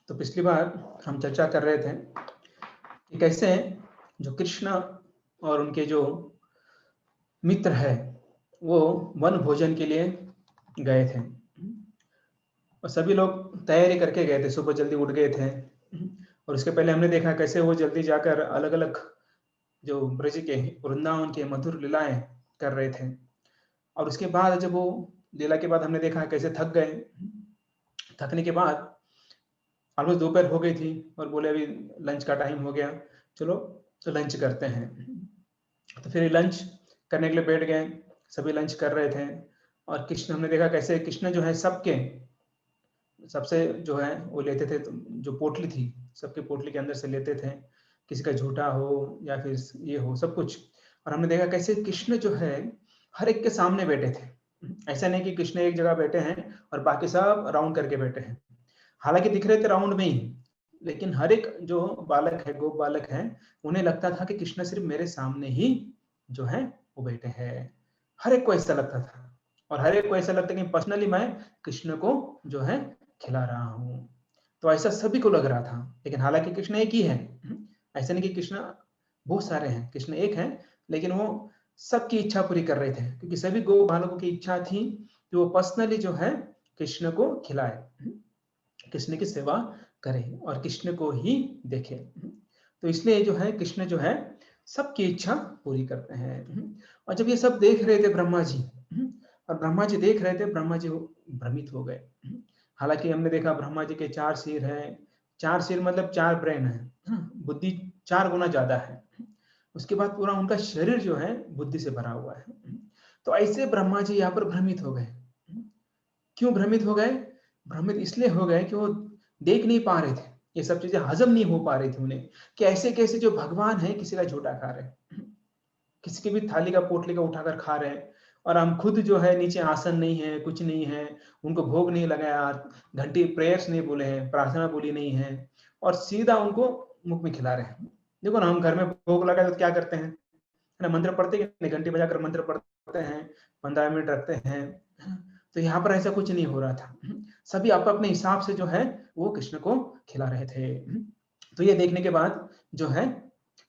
तो पिछली बार हम चर्चा कर रहे थे कि कैसे जो कृष्ण और उनके जो मित्र है वो वन भोजन के लिए गए थे और सभी लोग तैयारी करके गए थे, सुबह जल्दी उठ गए थे। और उसके पहले हमने देखा कैसे वो जल्दी जाकर अलग अलग जो ब्रज के वृंदावन के मधुर लीलाएं कर रहे थे। और उसके बाद जब वो लीला के बाद हमने देखा कैसे थक गए। थकने के बाद ऑलमोस्ट दोपहर हो गई थी और बोले अभी लंच का टाइम हो गया, चलो तो लंच करते हैं। तो फिर लंच करने के लिए बैठ गए, सभी लंच कर रहे थे। और कृष्ण, हमने देखा कैसे कृष्ण जो है सबसे जो है वो लेते थे, जो पोटली थी सबके पोटली के अंदर से लेते थे, किसी का झूठा हो या फिर ये हो सब कुछ। और हमने देखा कैसे कृष्ण जो है हर एक के सामने बैठे थे। ऐसा नहीं कि कृष्ण एक जगह बैठे हैं और बाकी सब राउंड करके बैठे हैं। हालांकि दिख रहे थे राउंड में ही, लेकिन हर एक जो बालक है, गोप बालक है, उन्हें लगता था कि कृष्ण सिर्फ मेरे सामने ही जो है वो बैठे हैं। हर एक को ऐसा लगता था और हर एक को ऐसा लगता है कि पर्सनली मैं कृष्ण को जो है खिला रहा हूँ। तो ऐसा सभी को लग रहा था, लेकिन हालांकि कृष्ण एक ही है। ऐसा नहीं कि कृष्ण बहुत सारे हैं, कृष्ण एक है, लेकिन वो सबकी इच्छा पूरी कर रहे थे क्योंकि सभी गो बालकों की इच्छा थी कि वो पर्सनली जो है कृष्ण को खिलाए, कृष्ण की सेवा करे और कृष्ण को ही देखे। तो इसलिए जो है कृष्ण जो है सबकी इच्छा पूरी करते हैं। और जब ये सब देख रहे थे ब्रह्मा जी, और ब्रह्मा जी देख रहे थे, ब्रह्मा जी भ्रमित हो गए। हालांकि हमने देखा ब्रह्मा जी के 4 सिर है, 4 सिर मतलब 4 ब्रेन है, बुद्धि 4 गुना ज्यादा है। उसके बाद पूरा उनका शरीर जो है बुद्धि से भरा हुआ है। तो ऐसे ब्रह्मा जी यहाँ पर भ्रमित हो गए। क्यों भ्रमित हो गए? भ्रमित इसलिए हो गए कि वो देख नहीं पा रहे थे, ये सब चीजें हजम नहीं हो पा रही थी उन्हें, कि ऐसे कैसे जो भगवान है किसी का झूठा खा रहे हैं, किसी की भी थाली का पोटली का उठाकर खा रहे हैं, और हम खुद जो है नीचे आसन नहीं है, कुछ नहीं है, उनको भोग नहीं लगाया, घंटी प्रेयर्स नहीं बोले हैं, प्रार्थना बोली नहीं है, और सीधा उनको मुख में खिला रहे हैं। देखो ना, हम घर में भोग लगाए तो क्या करते हैं, है ना, मंत्र पढ़ते हैं, घंटी बजाकर मंत्र पढ़ते हैं, 15 मिनट रखते हैं। तो यहाँ पर ऐसा कुछ नहीं हो रहा था। सभी आप अपने हिसाब से जो है वो कृष्ण को खिला रहे थे। तो ये देखने के बाद जो है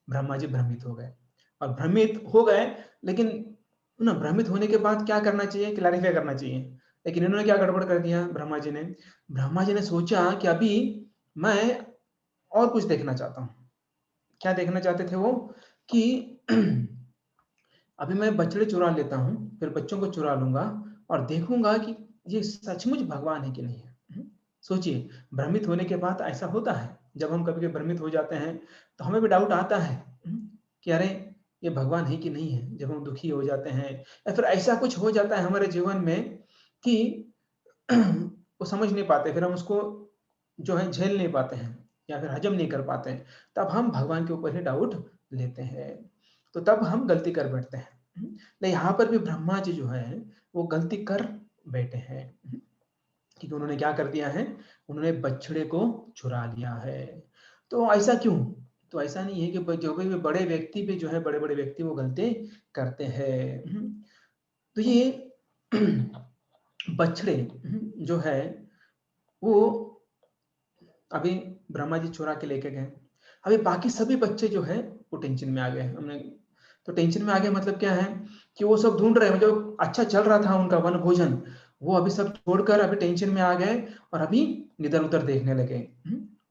ब्रह्मा जी भ्रमित हो गए, और भ्रमित हो गए, लेकिन ना भ्रमित होने के बाद क्या करना चाहिए, क्लैरिफाई करना चाहिए। लेकिन इन्होंने क्या गड़बड़ कर दिया ब्रह्मा जी ने सोचा कि अभी मैं और कुछ देखना चाहता हूँ। क्या देखना चाहते थे वो, कि अभी मैं बछड़े चुरा लेता हूँ, फिर बच्चों को चुरा लूंगा और देखूंगा कि ये सचमुच भगवान है कि नहीं है। सोचिए, भ्रमित होने के बाद ऐसा होता है, जब हम कभी कभी भ्रमित हो जाते हैं तो हमें भी डाउट आता है कि अरे ये भगवान है कि नहीं है। जब हम दुखी हो जाते हैं या फिर ऐसा कुछ हो जाता है हमारे जीवन में कि वो समझ नहीं पाते, फिर हम उसको जो है झेल नहीं पाते हैं या फिर हजम नहीं कर पाते हैं, तब हम भगवान के ऊपर ही डाउट लेते हैं, तो तब हम गलती कर बैठते हैं। लेकिन यहाँ पर भी ब्रह्मा जी जो है वो गलती कर बैठे हैं, क्योंकि उन्होंने क्या कर दिया है, उन्होंने बछड़े को चुरा लिया है। तो ऐसा क्यों? तो ऐसा नहीं है कि जो भी बड़े व्यक्ति भी जो है, बड़े बड़े व्यक्ति वो गलती करते हैं। तो ये बछड़े जो है वो अभी ब्रह्मा जी चुरा के लेके गए। अभी बाकी सभी बच्चे जो है वो टेंशन में आ गए। हमने तो टेंशन में आ गए मतलब क्या है, कि वो सब ढूंढ रहे हैं, जो अच्छा चल रहा था उनका वन भोजन, वो अभी सब छोड़कर अभी टेंशन में आ गए और अभी इधर उधर देखने लगे।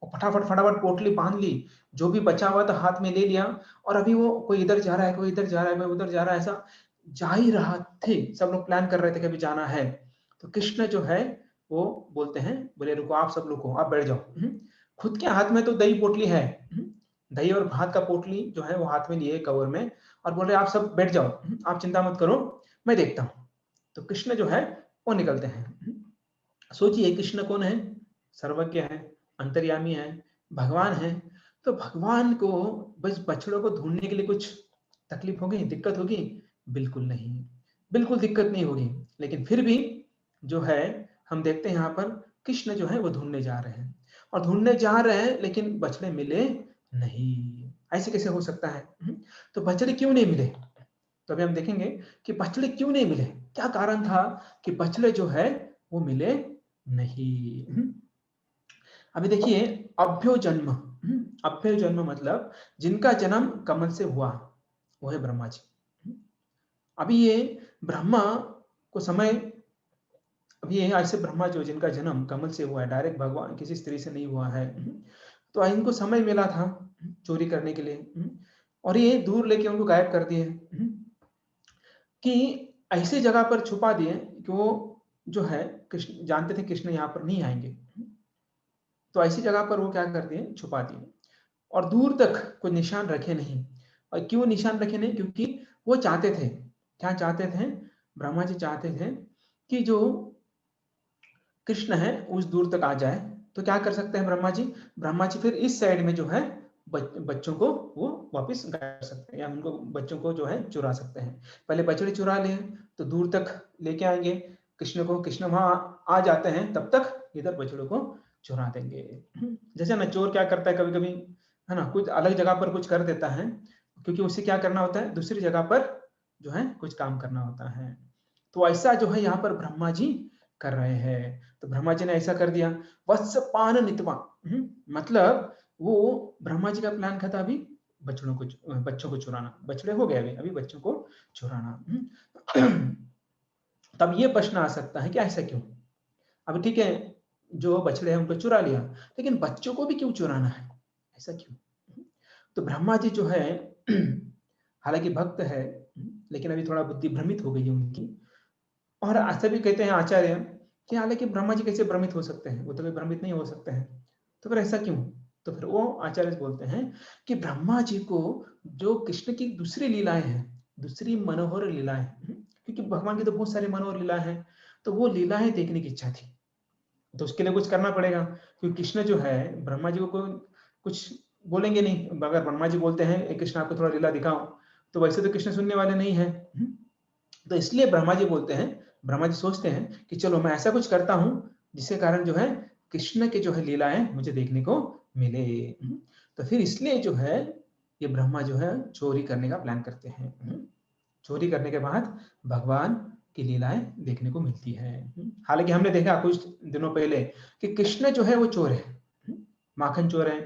और फटाफट फटाफट पोटली बांध ली, जो भी बचा हुआ था हाथ में ले लिया, और अभी वो कोई इधर जा रहा है, कोई इधर जा रहा है, कोई उधर जा रहा है, ऐसा जा ही रहा थे। सब लोग प्लान कर रहे थे कि अभी जाना है। तो कृष्ण जो है वो बोलते हैं, बोले रुको, आप सब लोग को आप बैठ जाओ। खुद के हाथ में तो दही पोटली है, दही और भात का पोटली जो है वो हाथ में लिए कवर में, और बोले आप सब बैठ जाओ, आप चिंता मत करो, मैं देखता हूँ। तो कृष्ण जो है वो निकलते हैं। सोचिए, कृष्ण कौन है? सर्वज्ञ है, अंतर्यामी है, भगवान है। तो भगवान को बस बछड़ों को ढूंढने के लिए कुछ तकलीफ होगी, दिक्कत होगी? बिल्कुल नहीं, बिल्कुल दिक्कत नहीं होगी। लेकिन फिर भी जो है हम देखते हैं यहाँ पर कृष्ण जो है वो ढूंढने जा रहे हैं, और ढूंढने जा रहे हैं लेकिन बछड़े मिले नहीं। ऐसे कैसे हो सकता है? तो बछड़े क्यों नहीं मिले? तो अभी हम देखेंगे कि बछड़े क्यों नहीं मिले, क्या कारण था कि बछड़े जो है वो मिले नहीं। अभी देखिए, अभ्यो जन्म, अभ्यो जन्म मतलब जिनका जन्म कमल से हुआ, वो है ब्रह्मा जी। अभी ये ब्रह्मा को समय, अभी ये ऐसे ब्रह्मा जो जिनका जन्म कमल से हुआ है, डायरेक्ट भगवान किसी स्त्री से नहीं हुआ है, तो इनको समय मिला था चोरी करने के लिए, और ये दूर लेके उनको गायब कर दिए, कि ऐसी जगह पर छुपा दिए कि वो जो है कृष्ण जानते थे कृष्ण यहाँ पर नहीं आएंगे, तो ऐसी जगह पर वो क्या कर दिए, छुपा दिए, और दूर तक कोई निशान रखे नहीं। और क्यों निशान रखे नहीं? क्योंकि वो चाहते थे, क्या चाहते थे, ब्रह्मा जी चाहते थे कि जो कृष्ण है उस दूर तक आ जाए। तो क्या कर सकते हैं ब्रह्मा जी? ब्रह्मा जी फिर इस साइड में जो है बच्चों को वो वापस कर सकते हैं, या उनको बच्चों को जो है चुरा सकते हैं। पहले बछड़े चुरा लिए तो दूर तक लेके आएंगे कृष्ण को, कृष्ण वहां आ जाते हैं, तब तक इधर बछड़ों को चुरा देंगे। जैसे ना चोर क्या करता है कभी कभी, है ना, कुछ अलग जगह पर कुछ कर देता है, क्योंकि उसे क्या करना होता है, दूसरी जगह पर जो है कुछ काम करना होता है। तो ऐसा जो है यहाँ पर ब्रह्मा जी कर रहे हैं। तो ब्रह्मा जी ने ऐसा कर दिया, वत्स पान नितवा, मतलब वो ब्रह्मा जी का प्लान था अभी बच्चों को चुराना। बछड़े हो गए, अभी बच्चों को चुराना। तब ये प्रश्न आ सकता है कि ऐसा क्यों? अब ठीक है, जो बछड़े हैं उनको चुरा लिया, लेकिन बच्चों को भी क्यों चुराना है, ऐसा क्यों? तो ब्रह्मा जी जो है हालांकि भक्त है, लेकिन अभी थोड़ा बुद्धि भ्रमित हो गई है उनकी। और ऐसा भी कहते हैं आचार्य कि हालांकि ब्रह्मा जी कैसे भ्रमित हो सकते हैं, वो तो कभी भ्रमित नहीं हो सकते हैं, तो फिर ऐसा क्यों? तो फिर वो आचार्य बोलते हैं कि ब्रह्मा जी को जो कृष्ण की दूसरी लीलाएं हैं, दूसरी मनोहर लीलाएं, क्योंकि भगवान की तो बहुत सारी मनोहर लीलाएं हैं, तो वो लीलाएं देखने की इच्छा थी। तो उसके लिए कुछ करना पड़ेगा, क्योंकि कृष्ण जो है ब्रह्मा जी को कोई कुछ बोलेंगे नहीं। अगर ब्रह्मा जी बोलते हैं कृष्ण आपको थोड़ा लीला दिखाओ, तो वैसे तो कृष्ण सुनने वाले नहीं है। तो इसलिए ब्रह्मा जी बोलते हैं, ब्रह्मा जी सोचते हैं कि चलो मैं ऐसा कुछ करता हूं जिसके कारण जो है कृष्ण के जो है लीलाएं मुझे देखने को मिले। तो फिर इसलिए जो है ये ब्रह्मा जो है चोरी करने का प्लान करते हैं। चोरी करने के बाद भगवान की लीलाएं देखने को मिलती है। हालांकि हमने देखा कुछ दिनों पहले कि कृष्ण जो है वो चोर है, माखन चोर है,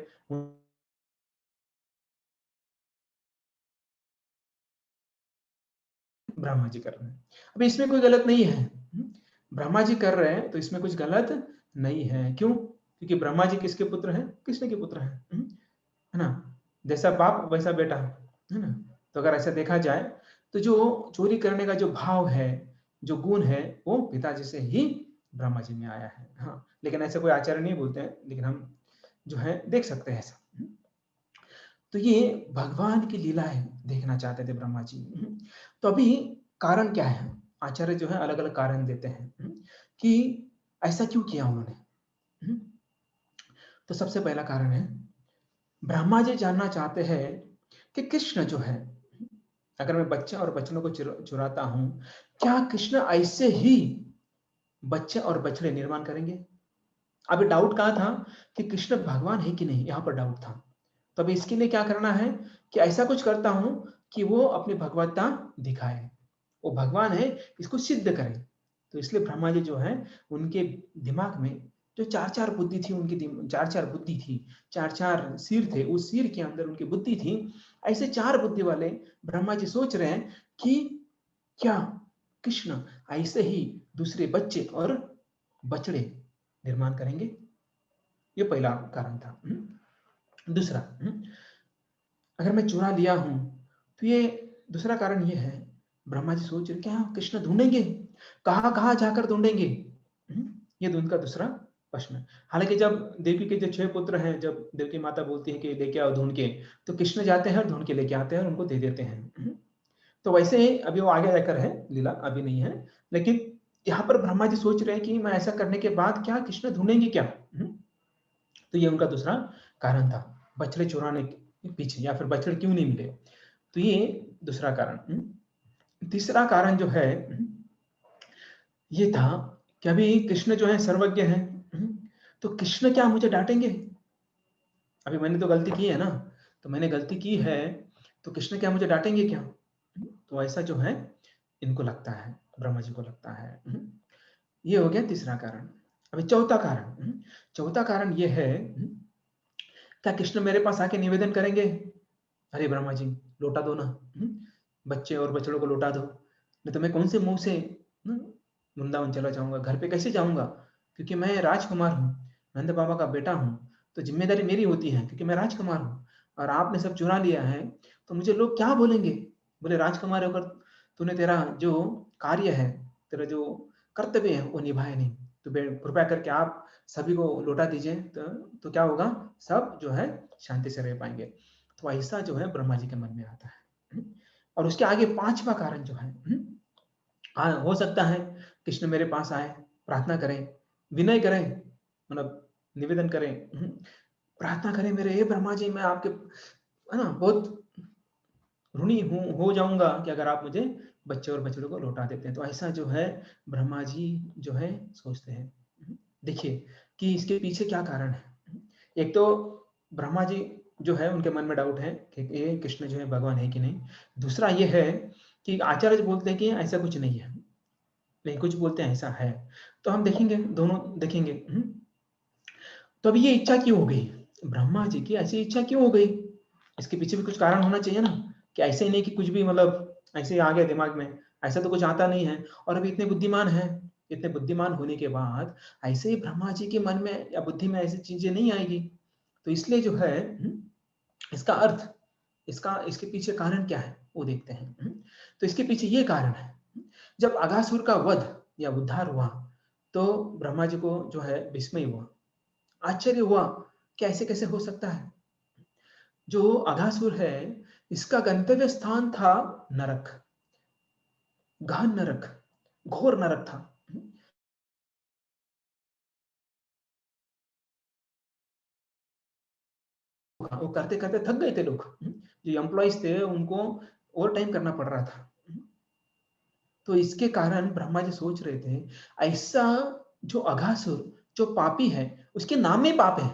ब्रह्मा जी कर रहे हैं। अब इसमें कोई गलत नहीं है, ब्रह्मा जी कर रहे हैं तो इसमें कुछ गलत नहीं है। क्यों? क्योंकि ब्रह्मा जी किसके पुत्र हैं? कृष्ण के पुत्र हैं, है ना। जैसा बाप वैसा बेटा, है ना। तो अगर ऐसा देखा जाए तो जो चोरी करने का जो भाव है, जो गुण है, वो पिताजी से ही ब्रह्मा जी में आया है। हाँ, लेकिन ऐसे कोई आचार्य नहीं बोलते हैं, लेकिन हम जो है देख सकते हैं ऐसा। तो ये भगवान की लीलाएं देखना चाहते थे ब्रह्मा जी। तो अभी कारण क्या है? आचार्य जो है अलग अलग कारण देते हैं कि ऐसा क्यों किया उन्होंने। तो सबसे पहला कारण है, ब्रह्मा जी जानना चाहते हैं कि कृष्ण जो है, अगर मैं बच्चे और बछड़ों को चुराता हूं, क्या कृष्ण ऐसे ही बच्चे और बछड़े निर्माण करेंगे? अभी डाउट कहां था कि कृष्ण भगवान है कि नहीं, यहां पर डाउट था। तो अभी इसके लिए क्या करना है कि ऐसा कुछ करता हूं कि वो अपनी भगवत्ता दिखाए, वो भगवान है, इसको सिद्ध करे। तो इसलिए ब्रह्मा जी जो है उनके दिमाग में जो चार चार बुद्धि थी, उनकी चार चार बुद्धि थी, चार चार सिर थे, उस सिर के अंदर उनकी बुद्धि थी। ऐसे चार बुद्धि वाले ब्रह्मा जी सोच रहे हैं कि क्या कृष्ण ऐसे ही दूसरे बच्चे और बछड़े निर्माण करेंगे? ये पहला कारण था। दूसरा, अगर मैं चुरा लिया हूं, तो ये दूसरा कारण ये है, ब्रह्मा जी सोच रहे क्या कृष्ण ढूंढेंगे, कहां कहां जाकर ढूंढेंगे। ये उनका दूसरा प्रश्न है। हालांकि जब देवकी के जो 6 पुत्र हैं, जब देवकी माता बोलती है कि लेके आओ ढूंढ के, तो कृष्ण जाते हैं और ढूंढ के लेके आते हैं और उनको दे देते हैं। तो वैसे ही अभी वो आगे जाकर है लीला, अभी नहीं है। लेकिन यहाँ पर ब्रह्मा जी सोच रहे हैं कि मैं ऐसा करने के बाद क्या कृष्ण ढूंढेंगे क्या। तो ये उनका दूसरा कारण था, बछड़े चुराने के पीछे, या फिर बछड़े क्यों नहीं मिले। तो ये दूसरा कारण। तीसरा कारण जो है ये था कि अभी कृष्ण जो है सर्वज्ञ है, तो कृष्ण क्या मुझे डांटेंगे? अभी मैंने तो गलती की है ना, तो मैंने गलती की है, तो कृष्ण क्या मुझे डांटेंगे क्या? तो ऐसा जो है इनको लगता है, ब्रह्मा जी को लगता है। ये हो गया तीसरा कारण। अभी चौथा कारण, चौथा कारण ये है, क्या कृष्ण मेरे पास आके निवेदन करेंगे, अरे ब्रह्मा जी लौटा दो ना, बच्चे और बछड़ों को लौटा दो, नहीं तो मैं कौन से मुंह से वृंदावन चला जाऊंगा, घर पे कैसे जाऊंगा, क्योंकि मैं राजकुमार हूँ, नंद बाबा का बेटा हूँ, तो जिम्मेदारी मेरी होती है क्योंकि मैं राजकुमार हूँ, और आपने सब चुरा लिया है, तो मुझे लोग क्या बोलेंगे। बोले राजकुमार होकर तूने तेरा जो कार्य है, तेरा जो कर्तव्य है वो निभाया नहीं, तो कृपया करके आप सभी को लौटा दीजिए, तो क्या होगा, सब जो है शांति से रह पाएंगे। तो ऐसा जो है ब्रह्मा जी के मन में आता है। और उसके आगे पांचवा कारण जो है, हाँ हो सकता है कृष्ण मेरे पास आए, प्रार्थना करें, विनय करें, मतलब निवेदन करें, प्रार्थना करें, मेरे हे ब्रह्मा जी मैं आपके है ना बहुत ऋणी हूँ हो जाऊंगा कि अगर आप मुझे बच्चे और बछड़ों को लौटा देते हैं। तो ऐसा जो है ब्रह्मा जी जो है सोचते हैं। देखिए कि इसके पीछे क्या कारण है। एक तो ब्रह्मा जी जो है उनके मन में डाउट है कि ये कृष्ण जो है भगवान है कि नहीं। दूसरा ये है कि आचार्य बोलते हैं कि ऐसा कुछ नहीं है, नहीं कुछ बोलते हैं ऐसा है। तो हम देखेंगे, दोनों देखेंगे। तो अब ये इच्छा क्यों हो गई, ब्रह्मा जी की ऐसी इच्छा क्यों हो गई, इसके पीछे भी कुछ कारण होना चाहिए ना, कि ऐसे ही नहीं कि कुछ भी मतलब ऐसे ही आ गया दिमाग में, ऐसा तो कुछ आता नहीं है। और अभी इतने बुद्धिमान है, इतने बुद्धिमान होने के बाद ऐसे ही ब्रह्मा जी के मन में या बुद्धि में ऐसी चीजें नहीं आएगी। तो इसलिए जो है इसका अर्थ, इसका इसके पीछे कारण क्या है वो देखते हैं। तो इसके पीछे ये कारण है, जब अघासुर का वध या उद्धार हुआ तो ब्रह्मा जी को जो है विस्मय हुआ, आश्चर्य हुआ कि ऐसे कैसे हो सकता है। जो अघासुर है इसका गंतव्य स्थान था नरक, गहन नरक, घोर नरक था। वो करते करते थक गए थे लोग, जो एम्प्लॉइज थे उनको ओवर टाइम करना पड़ रहा था। तो इसके कारण ब्रह्मा जी सोच रहे थे ऐसा जो अघासुर जो पापी है उसके नाम में पाप है,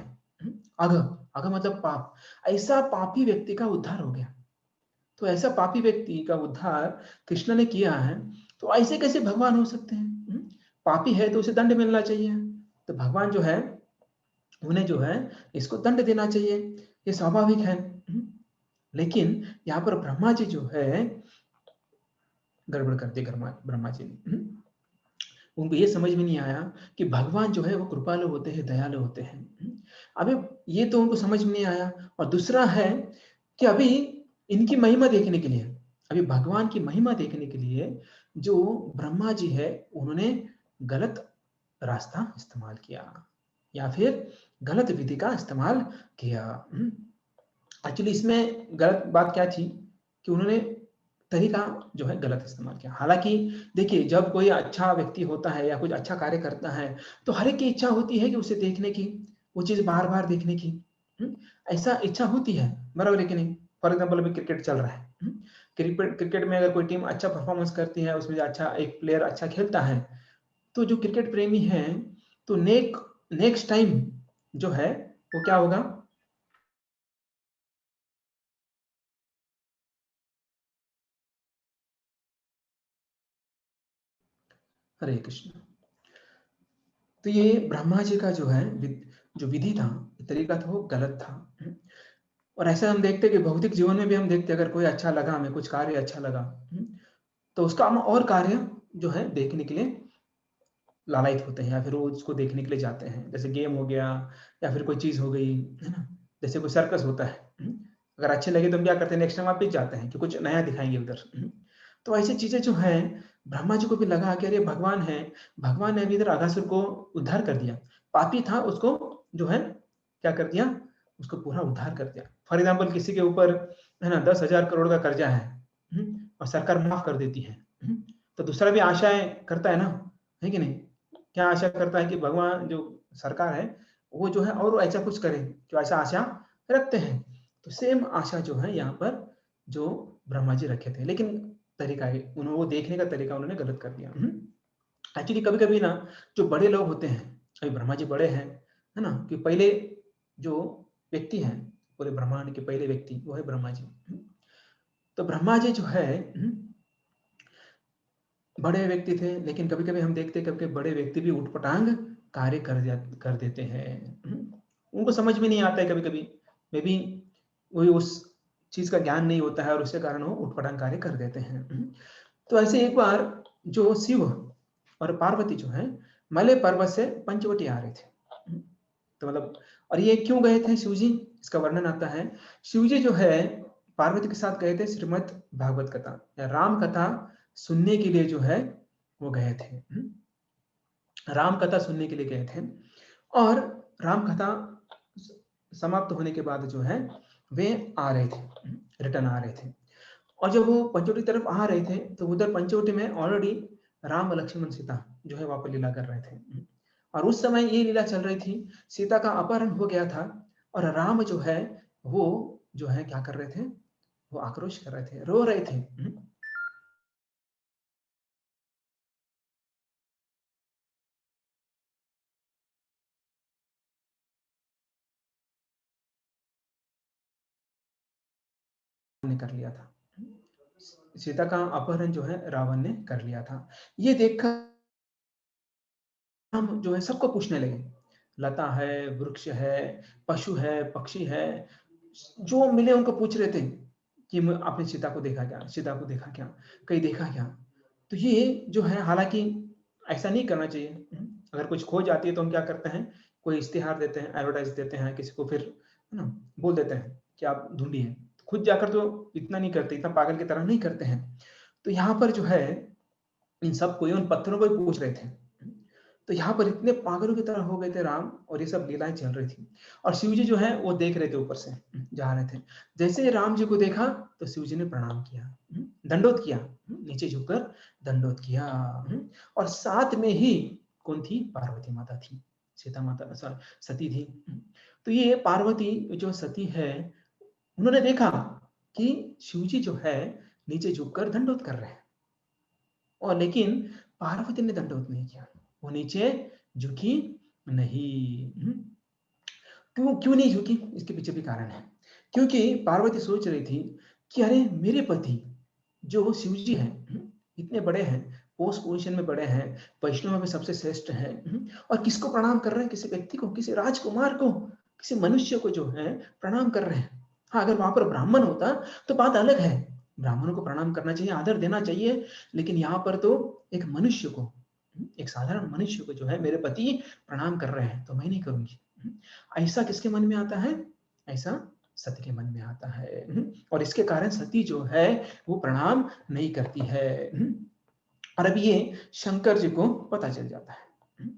अघ, अघ मतलब पाप, ऐसा पापी व्यक्ति का उद्धार हो गया। तो ऐसा पापी व्यक्ति का उद्धार कृष्ण ने किया है, तो ऐसे कैसे भगवान हो सकते हैं। पापी है तो उसे दंड मिलना चाहिए, तो भगवान जो है उन्हें जो है इसको दंड देना चाहिए, ये स्वाभाविक है। लेकिन यहाँ पर ब्रह्मा जी जो है गड़बड़ कर दी, ब्रह्मा जी ने। उनको ये समझ में नहीं आया कि भगवान जो है वो कृपालु होते हैं, दयालु होते हैं। अभी ये तो उनको समझ में नहीं आया। और दूसरा है कि अभी इनकी महिमा देखने के लिए, अभी भगवान की महिमा देखने के लिए जो ब्रह्मा जी है उन्होंने गलत रास्ता इस्तेमाल किया या फिर गलत विधि का इस्तेमाल किया। एक्चुअली इसमें गलत बात क्या थी कि उन्होंने तरीका जो है गलत इस्तेमाल किया। हालांकि देखिए जब कोई अच्छा व्यक्ति होता है या कुछ अच्छा कार्य करता है तो हर एक की इच्छा होती है कि उसे देखने की, वो चीज बार बार देखने की। ऐसा इच्छा होती है, बराबर है कि नहीं। फॉर एग्जाम्पल अभी क्रिकेट चल रहा है, क्रिकेट में अगर कोई टीम अच्छा परफॉर्मेंस करती है, उसमें अच्छा एक प्लेयर अच्छा खेलता है, तो जो क्रिकेट प्रेमी है तो नेक्स्ट टाइम जो है वो क्या होगा, हरे कृष्ण। तो ये ब्रह्मा जी का जो है जो विधि था, तरीका था, वो गलत था। और ऐसा हम देखते कि भौतिक जीवन में भी हम देखते अगर कोई अच्छा लगा, हमें कुछ कार्य अच्छा लगा, तो उसका हम और कार्य जो है देखने के लिए लालायित होते हैं या फिर वो उसको देखने के लिए जाते हैं। जैसे गेम हो गया या फिर कोई चीज हो गई, है ना। जैसे कोई सर्कस होता है, अगर अच्छे लगे तो हम क्या करते हैं, नेक्स्ट टाइम वापस जाते हैं कि कुछ नया दिखाएंगे उधर। तो ऐसी चीजें जो है ब्रह्मा जी को भी लगा कि अरे भगवान है, भगवान ने भी इधर अघासुर को उद्धार कर दिया, पापी था उसको जो है क्या कर दिया, उसको पूरा उद्धार कर दिया। फॉर एग्जाम्पल किसी के ऊपर है ना 10,000 करोड़ का कर्जा है, और सरकार माफ कर देती है, तो दूसरा भी आशाएं करता है ना, है कि नहीं। क्या आशा करता है कि भगवान जो सरकार है वो जो है और ऐसा कुछ करे, जो ऐसा आशा रखते हैं। तो सेम आशा जो है यहाँ पर जो ब्रह्मा जी रखे थे, लेकिन तरीका है उन्होंने वो देखने का तरीका उन्होंने गलत कर दिया। एक्चुअली कभी कभी ना जो बड़े लोग होते हैं, अभी ब्रह्मा जी बड़े हैं, है ना, कि पहले जो व्यक्ति हैं पूरे ब्रह्मांड के पहले व्यक्ति वो है ब्रह्मा जी। तो ब्रह्मा जी जो है बड़े व्यक्ति थे, लेकिन कभी कभी हम देखते कभी कभी बड़े व्यक्ति भी उठपटांग कार्य कर देते हैं। उनको समझ में नहीं आता है कभी-कभी, मे बी वही उस चीज़ का ज्ञान नहीं होता है और उसके कारण वो उटपटांग कार्य कर देते हैं। तो ऐसे एक बार जो शिव और पार्वती जो है मलय पर्वत से पंचवटी आ रहे थे। तो मतलब और ये क्यों गए थे शिव जी, इसका वर्णन आता है। शिव जी जो है पार्वती के साथ गए थे श्रीमद् भागवत कथा या राम कथा सुनने के लिए जो है वो गए थे। राम कथा सुनने के लिए गए थे और राम कथा समाप्त होने के बाद जो है वे आ रहे थे, रिटर्न आ रहे थे। और जब वो पंचवटी तरफ आ रहे थे तो उधर पंचवटी में ऑलरेडी राम लक्ष्मण सीता जो है वहां पर लीला कर रहे थे। और उस समय ये लीला चल रही थी, सीता का अपहरण हो गया था और राम जो है वो जो है क्या कर रहे थे, वो आक्रोश कर रहे थे, रो रहे थे। ने कर लिया था, सीता का अपहरण जो है रावण ने कर लिया था। ये देखकर हम जो है सबको पूछने लगे, लता है, वृक्ष है, पशु है, पक्षी है, जो मिले उनको पूछ रहे थे कि आपने सीता को देखा क्या, सीता को देखा क्या, कहीं देखा क्या। तो ये जो है हालांकि ऐसा नहीं करना चाहिए। अगर कुछ खो जाती है तो हम क्या करते हैं, कोई इश्तिहार देते हैं, एडवर्टाइज देते हैं, किसी को फिर है ना बोल देते हैं कि आप ढूंढिए। खुद जाकर तो इतना नहीं करते, इतना पागल की तरह नहीं करते हैं। तो यहाँ पर जो है इन सबको, उन पत्थरों को ही पूछ रहे थे। तो यहाँ पर इतने पागलों की तरह हो गए थे राम, और ये सब लीलाएं चल रही थी और शिव जी जो है वो देख रहे थे, ऊपर से जा रहे थे। जैसे ही राम जी को देखा तो शिव जी ने प्रणाम किया, दंडोत किया, नीचे झुककर दंडोत किया। और साथ में ही कौन थी, पार्वती माता थी, सीता माता सती थी। तो ये पार्वती जो सती है, उन्होंने देखा कि शिव जी जो है नीचे झुककर दंडोत कर रहे हैं, और लेकिन पार्वती ने दंडवत नहीं किया, वो नीचे झुकी नहीं। क्यों क्यों नहीं झुकी, इसके पीछे भी कारण है। क्योंकि पार्वती सोच रही थी कि अरे मेरे पति जो शिव जी हैं, इतने बड़े हैं, पोस्ट पोजिशन में बड़े हैं, वैष्णव में सबसे श्रेष्ठ हैं, और किसको प्रणाम कर रहे हैं, किसी व्यक्ति को, किसी राजकुमार को, किसी मनुष्य को जो है प्रणाम कर रहे हैं। हाँ, अगर वहां पर ब्राह्मण होता तो बात अलग है, ब्राह्मणों को प्रणाम करना चाहिए, आदर देना चाहिए। लेकिन यहाँ पर तो एक मनुष्य को, एक साधारण मनुष्य को जो है मेरे पति प्रणाम कर रहे हैं, तो मैं नहीं करूंगी। ऐसा किसके मन में आता है, ऐसा सती के मन में आता है। और इसके कारण सती जो है वो प्रणाम नहीं करती है। और अब ये शंकर जी को पता चल जाता है।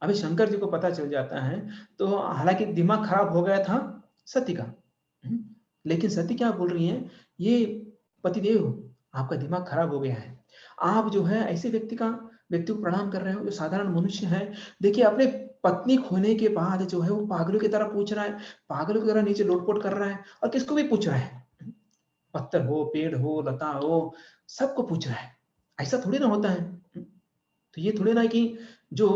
अभी शंकर जी को पता चल जाता है तो हालांकि दिमाग खराब हो गया था सती का, लेकिन सती क्या बोल रही है, ये पतिदेव आपका दिमाग खराब हो गया है, आप जो है ऐसे व्यक्ति को प्रणाम कर रहे हो जो साधारण मनुष्य है। देखिए अपने पत्नी खोने के बाद जो है वो पागलों की तरह पूछ रहा है, पागलों की तरह नीचे लोटपोट कर रहा है, और किसको भी पूछ रहा है, पत्थर हो, पेड़ हो, लता हो, सबको पूछ रहा है। ऐसा थोड़ी ना होता है। तो ये थोड़ी ना कि जो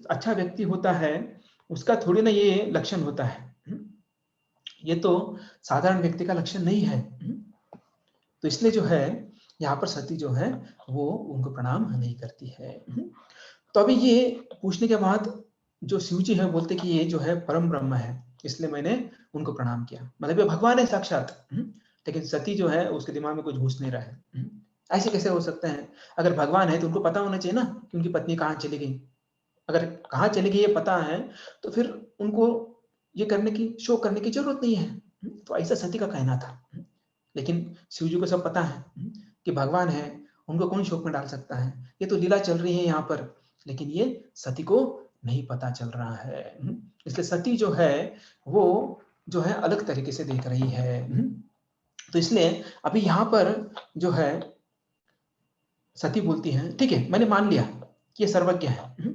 अच्छा व्यक्ति होता है उसका थोड़ी ना ये लक्षण होता है। ये तो साधारण व्यक्ति का लक्षण नहीं है। तो इसलिए जो है यहाँ पर सती जो है वो उनको प्रणाम नहीं करती है। तो अभी ये पूछने के बाद जो शिव जी है बोलते कि ये जो है परम ब्रह्म है, इसलिए मैंने उनको प्रणाम किया, मतलब ये भगवान है साक्षात। लेकिन सती जो है उसके दिमाग में कुछ घुस नहीं रहा है। ऐसे कैसे हो सकते हैं, अगर भगवान है तो उनको पता होना चाहिए ना कि उनकी पत्नी कहाँ चली गई। अगर कहाँ चली गई ये पता है तो फिर उनको ये करने की, शोक करने की जरूरत नहीं है। तो ऐसा सती का कहना था। लेकिन शिव जी को सब पता है कि भगवान है, उनको कौन शोक में डाल सकता है, ये तो लीला चल रही है यहाँ पर। लेकिन ये सती को नहीं पता चल रहा है, इसलिए सती जो है वो जो है अलग तरीके से देख रही है। तो इसलिए अभी यहाँ पर जो है सती बोलती है ठीक है मैंने मान लिया कि ये सर्वज्ञ है।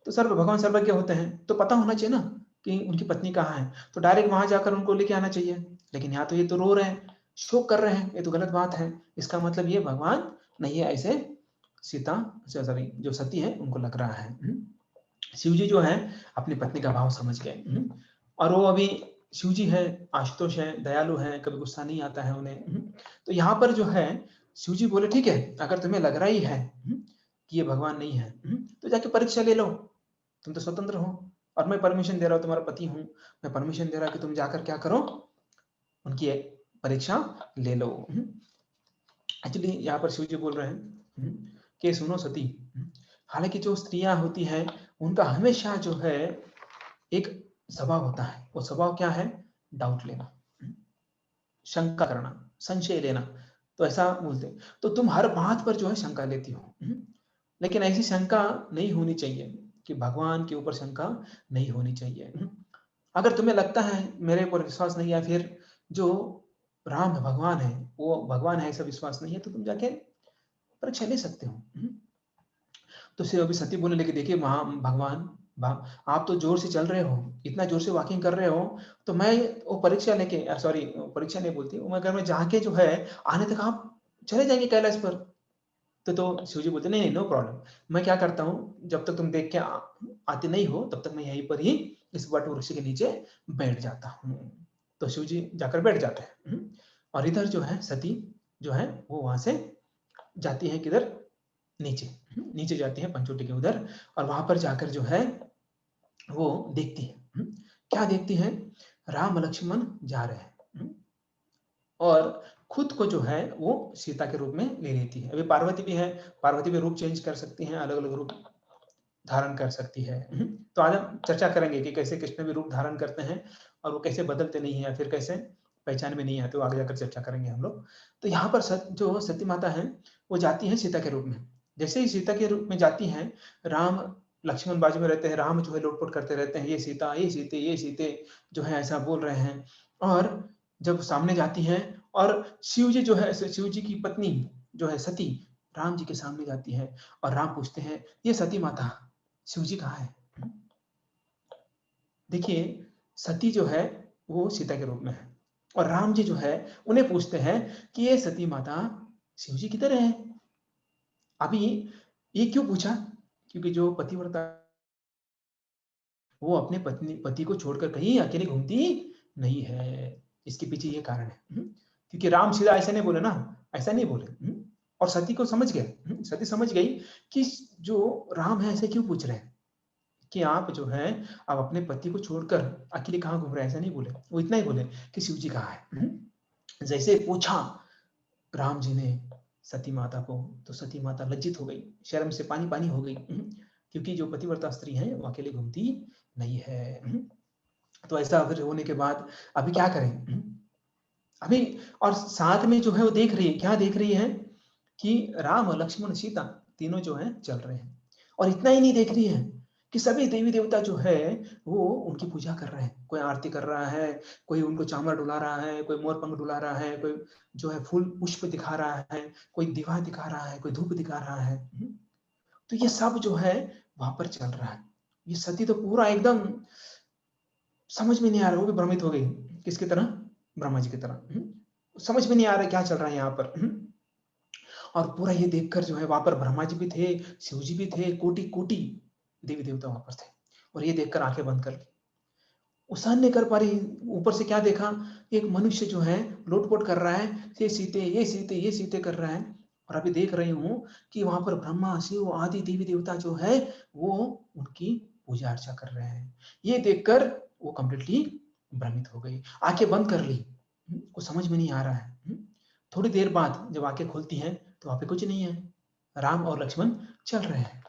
तो भगवान सर्वज्ञ होते हैं तो पता होना चाहिए ना कि उनकी पत्नी कहाँ है, तो डायरेक्ट वहां जाकर उनको लेके आना चाहिए। लेकिन यहाँ तो ये तो रो रहे हैं, शोक कर रहे हैं, ये तो गलत बात है। इसका मतलब ये भगवान नहीं है, ऐसे सीता सॉरी जो सती है उनको लग रहा है। शिव जी जो है अपनी पत्नी का भाव समझ गए, और वो अभी शिव जी है, आशुतोष है, दयालु है, कभी गुस्सा नहीं आता है उन्हें। तो यहाँ पर जो है शिव जी बोले ठीक है अगर तुम्हें लग रहा ही है कि ये भगवान नहीं है, तो जाके परीक्षा ले लो। तुम तो स्वतंत्र हो और मैं परमिशन दे रहा हूँ, तुम्हारा पति हूँ, मैं परमिशन दे रहा हूँ कि तुम जाकर क्या करो, उनकी परीक्षा ले लो। एक्चुअली यहाँ पर शिव जी बोल रहे हैं कि सुनो सती, हालांकि जो स्त्रियां होती हैं उनका हमेशा जो है एक स्वभाव होता है, वो स्वभाव क्या है, डाउट लेना, शंका करना, संशय लेना, तो ऐसा बोलते हैं। तो तुम हर बात पर जो है शंका लेती हो, लेकिन ऐसी शंका नहीं होनी चाहिए कि भगवान के ऊपर शंका नहीं होनी चाहिए। अगर तुम्हें लगता है मेरे ऊपर विश्वास नहीं है, फिर जो राम है, भगवान है, वो भगवान है ऐसा विश्वास नहीं है, तो तुम जाके परीक्षा ले सकते हो। तो फिर अभी सती बोलने लगी, देखिए भगवान, आप तो जोर से चल रहे हो, इतना जोर से वॉकिंग कर रहे हो, तो मैं वो परीक्षा लेके, सॉरी परीक्षा नहीं बोलती, मैं अगर मैं जाके जो है आने तक आप चले जाएंगे कैलाश पर। तो शिव जी बोलते नहीं नहीं, नो प्रॉब्लम, मैं क्या करता हूँ, जब तक तुम देख के आते नहीं हो तब तक मैं यहीं पर ही इस वट वृक्ष के नीचे बैठ जाता हूँ। तो शिव जी जाकर बैठ जाते हैं, और इधर जो है सती जो है वो वहां से जाती है किधर, नीचे, नीचे जाती है पंचवटी के उधर, और वहां पर जाकर जो है वो देखती है, क्या देखती है, राम लक्ष्मण जा रहे हैं, और खुद को जो है वो सीता के रूप में ले लेती है। अभी पार्वती भी है, पार्वती भी रूप चेंज कर सकती है, अलग अलग रूप धारण कर सकती है। तो आज हम चर्चा करेंगे कि कैसे कृष्ण भी रूप धारण करते हैं और वो कैसे बदलते नहीं है, या फिर कैसे पहचान में नहीं आते, आगे जाकर चर्चा करेंगे हम लोग। तो यहाँ पर जो सती माता है वो जाती है सीता के रूप में। जैसे ही सीता के रूप में जाती है, राम लक्ष्मण बाजू में रहते हैं, राम जो है लोटपोट करते रहते हैं, ये सीता, ये सीते, ये सीते, जो है ऐसा बोल रहे हैं। और जब सामने जाती हैं, और शिव जी जो है, शिव जी की पत्नी जो है सती, राम जी के सामने जाती है, और राम पूछते हैं, ये सती माता, शिव जी कहाँ है? देखिए, सती जो है वो सीता के रूप में है, और राम जी जो है उन्हें पूछते हैं कि ये सती माता, शिव जी किधर है? अभी ये क्यों पूछा? क्योंकि जो पतिव्रता, वो अपने पति को छोड़कर कहीं अकेले घूमती नहीं है। इसके पीछे ये कारण है, क्योंकि राम सीधा ऐसा नहीं बोले ना, ऐसा नहीं बोले, और सती को समझ गए, सती समझ गई कि जो राम है ऐसे क्यों पूछ रहे हैं, कि आप जो है आप अपने पति को छोड़कर अकेले कहाँ घूम रहे हैं, ऐसा नहीं बोले। वो इतना ही बोले कि शिव जी कहाँ है। जैसे पूछा राम जी ने सती माता को, तो सती माता लज्जित हो गई, शर्म से पानी पानी हो गई, क्योंकि जो पतिव्रता स्त्री है वो अकेले घूमती नहीं है। तो ऐसा फिर होने के बाद अभी क्या करें, अभी और साथ में जो है वो देख रही है, क्या देख रही है, कि राम लक्ष्मण सीता तीनों जो है चल रहे हैं, और इतना ही नहीं देख रही है कि सभी देवी देवता जो है वो उनकी पूजा कर रहे हैं। कोई आरती कर रहा है, कोई उनको चामर डुला रहा है, कोई मोरपंख डुला रहा है, कोई जो है फूल पुष्प दिखा रहा है, कोई दीवा दिखा रहा है, कोई धूप दिखा रहा है। तो ये सब जो है वहां पर चल रहा है। ये सती तो पूरा एकदम समझ में नहीं आ रहा, वो भी भ्रमित हो गई, किसकी तरह, ब्रह्मा जी की तरह। समझ में नहीं आ रहा क्या चल रहा है यहाँ पर। और पूरा ये देखकर जो है वहां पर ब्रह्मा जी भी थे, शिव जी भी थे, कोटि कोटि देवी देवता वहां पर थे, और ये देखकर आंखें बंद कर ली, वो सहन नहीं कर पा रही। ऊपर से क्या देखा, एक मनुष्य जो है लोटपोट कर रहा है, ये सीते, ये सीते, ये सीते कर रहा है, और अभी देख रही हूँ कि वहां पर ब्रह्मा शिव आदि देवी देवता जो है वो उनकी पूजा अर्चा कर रहे हैं। ये देखकर वो कंप्लीटली भ्रमित हो गई, आंखें बंद कर ली, कुछ समझ में नहीं आ रहा है। थोड़ी देर बाद जब आंखें खुलती हैं तो वहां पे कुछ नहीं है, राम और लक्ष्मण चल रहे हैं।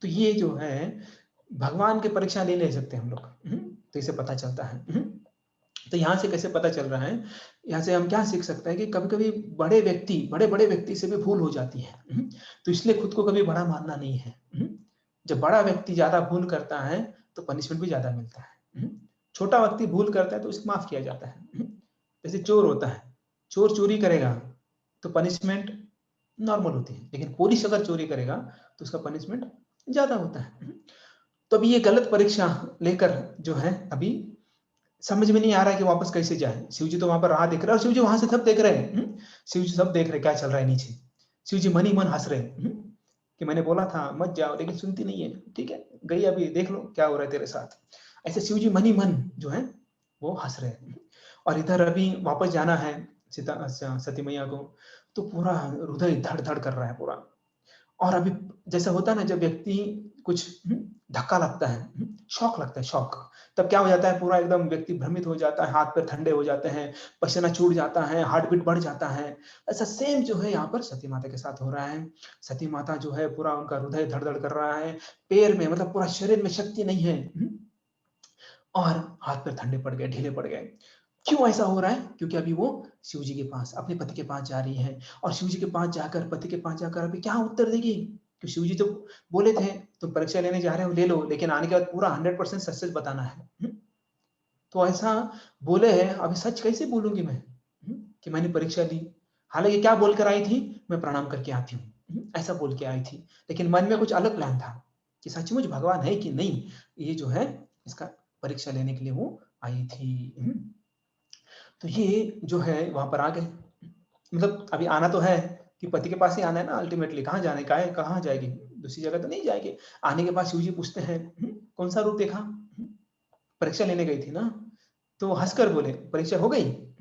तो ये जो है भगवान की परीक्षा ले सकते हैं हम लोग, तो इसे पता चलता है। तो यहाँ से कैसे पता चल रहा है, यहाँ से हम क्या सीख सकते हैं कि कभी कभी बड़े बड़े व्यक्ति से भी भूल हो जाती है, तो इसलिए खुद को कभी बड़ा मानना नहीं है। जब बड़ा व्यक्ति ज्यादा भूल करता है तो पनिशमेंट भी ज्यादा मिलता है, छोटा व्यक्ति भूल करता है तो उसको माफ किया जाता है। जैसे चोर होता है, चोर चोरी करेगा तो पनिशमेंट नॉर्मल होती है, लेकिन पुलिस अगर चोरी करेगा तो उसका पनिशमेंट ज्यादा होता है। तो अभी ये गलत परीक्षा लेकर जो है अभी समझ में नहीं आ रहा है कि वापस कैसे जाए। शिव जी तो वहां पर राह देख रहे हैं, और शिव जी वहां से सब देख रहे हैं, शिव जी सब देख रहे हैं क्या चल रहा है नीचे। शिव जी मन ही मन हंस रहे हैं, कि मैंने बोला था मत जाओ, लेकिन सुनती नहीं है, ठीक है गई, अभी देख लो क्या हो रहा है तेरे साथ। ऐसे शिव जी मन ही मन जो है वो हंस रहे हैं। और इधर अभी वापस जाना है सीता सती मैया को, तो पूरा हृदय धड़ धड़ कर रहा है पूरा। और अभी जैसा होता है ना, जब व्यक्ति कुछ धक्का लगता है, शॉक लगता है, शॉक। तब क्या हो जाता है, पूरा एकदम व्यक्ति भ्रमित हो जाता है, हाथ पैर ठंडे हो जाते हैं, पसीना छूट जाता है, हार्ट बीट बढ़ जाता है। ऐसा सेम जो है यहाँ पर सती माता के साथ हो रहा है। सती माता जो है पूरा उनका हृदय धड़-धड़ कर रहा है, पैर में मतलब पूरा शरीर में शक्ति नहीं है, और हाथ पैर ठंडे पड़ गए, ढीले पड़ गए। क्यों ऐसा हो रहा है? क्योंकि अभी वो शिव जी के पास, अपने पति के पास जा रही है, और शिव जी के पास जाकर, पति के पास जाकर अभी क्या उत्तर देगी? कि शिव जी तो बोले थे, तुम परीक्षा लेने जा रहे हो, ले लो, लेकिन आने के बाद पूरा 100% सच-सच बताना है। तो ऐसा बोले हैं, अभी सच कैसे बोलूँगी मैं? कि मैंने परीक्षा दी। हालाँकि क्या बोलकर आई थी? मैं प्रणाम करके आती हूँ। ऐसा बोल के आई थी। लेकिन मन में कुछ अलग प्लान था, कि सचमुच भगवान है कि नहीं? ये जो है, इसका परीक्षा लेने के लिए वो आई थी। तो ये जो है वहाँ पर आ गए। मतलब अभी आना तो है, कि पति के पास ही आना है ना अल्टीमेटली, कहाँ जाने का है, कहाँ जाएगी? दूसरी जगह तो नहीं जाएगी। आने के बाद शिव जी पूछते हैं, "कौन-सा रूप देखा?" "परीक्षा लेने गई थी ना?" तो वो हँसकर बोले, "परीक्षा हो गई?"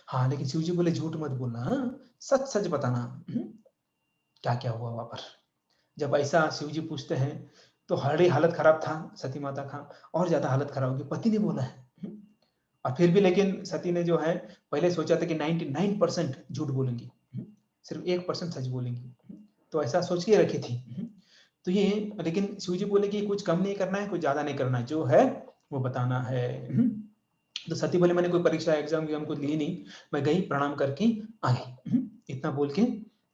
"हाँ।" लेकिन शिव जी बोले, "झूठ मत बोलना हाँ, सच-सच बताना।" क्या-क्या हुआ वहाँ पर? जब ऐसा शिव जी पूछते हैं, तो हमारी हालत खराब था सती माता का, और ज़्यादा हालत खराब हो गई, पति ने बोला है। और फिर भी लेकिन सती ने जो है, पहले सोचा था कि 99% झूठ बोलेंगी, सिर्फ 1% सच बोलेंगी, तो ऐसा सोच के रखी थी। तो ये, लेकिन शिव जी बोले कि कुछ कम नहीं करना है, कुछ ज़्यादा नहीं करना है, जो है वो बताना है। तो सती बोले, मैंने कोई परीक्षा एग्ज़ाम कुछ ली नहीं, मैं गई प्रणाम करके आ गई। इतना बोल के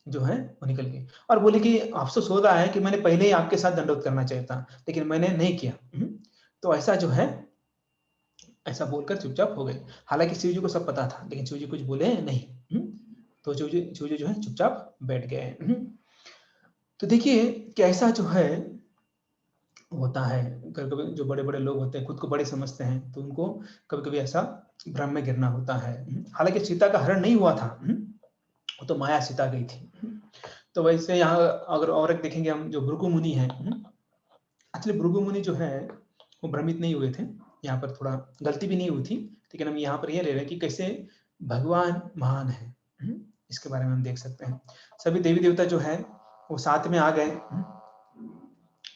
जो है वो निकल गई, और बोली कि अफ़सोस हो रहा है कि मैंने पहले ही आपके साथ दंडवत करना चाहिए था, लेकिन मैंने नहीं किया। तो ऐसा जो है, ऐसा बोलकर चुपचाप हो गए। हालाँकि शिव जी को सब पता था, लेकिन शिव जी कुछ बोले नहीं। तो शिव जी जो है चुपचाप बैठ गए। तो देखिए कि ऐसा जो है होता है, कभी-कभी जो बड़े-बड़े लोग होते हैं, खुद को बड़े समझते हैं, तो उनको कभी-कभी ऐसा भ्रम में गिरना होता है। हालाँकि सीता का हरण नहीं हुआ था, वो तो माया सीता गई थी। तो वैसे यहाँ अगर और एक देखेंगे हम, जो भृगु मुनि हैं, एक्चुअली भृगु मुनि जो है, वो भ्रमित नहीं हुए थे। यहाँ पर थोड़ा गलती भी नहीं हुई थी, लेकिन हम यहाँ पर ये ले रहे हैं कि कैसे भगवान महान है। इसके बारे में हम देख सकते हैं। सभी देवी-देवता जो हैं, वो साथ में आ गए,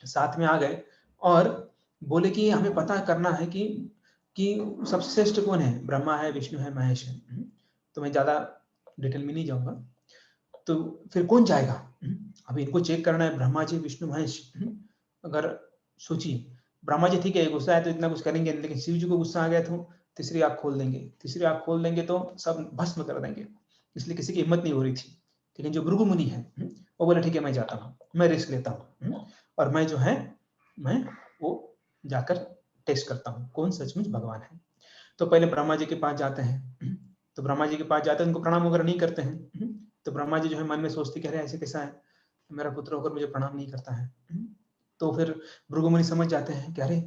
साथ में आ गए, और बोले कि हमें पता करना है कि सबसे श्रेष्ठ कौन है? ब्रह्मा है, विष्णु है, महेश है। तो मैं ज़्यादा डिटेल में नहीं जाऊँगा। तो फिर कौन जाएगा? अभी इनको चेक करना है, ब्रह्मा जी, विष्णु, महेश। अगर सोचिए, ब्रह्मा जी ठीक है, गुस्सा है तो इतना कुछ करेंगे नहीं, लेकिन शिव जी को गुस्सा आ गया तो तीसरी आँख खोल देंगे। तीसरी आँख खोल देंगे तो सब भस्म कर देंगे। इसलिए किसी की हिम्मत नहीं हो रही थी। लेकिन जो भृगु मुनि हैं, वो बोले ठीक है, मैं जाता हूँ, मैं रिस्क लेता हूँ, और मैं जो है, मैं वो जाकर टेस्ट करता हूँ, कौन सचमुच भगवान है। तो पहले ब्रह्मा जी के पास जाते हैं। तो ब्रह्मा जी के पास जाते हैं, उनको प्रणाम वगैरह नहीं करते हैं। तो ब्रह्मा जी जो है मन में सोचते कि अरे ऐसे कैसा है, मेरा पुत्र होकर मुझे प्रणाम नहीं करता है। तो फिर भृगु मुनि समझ जाते हैं कि अरे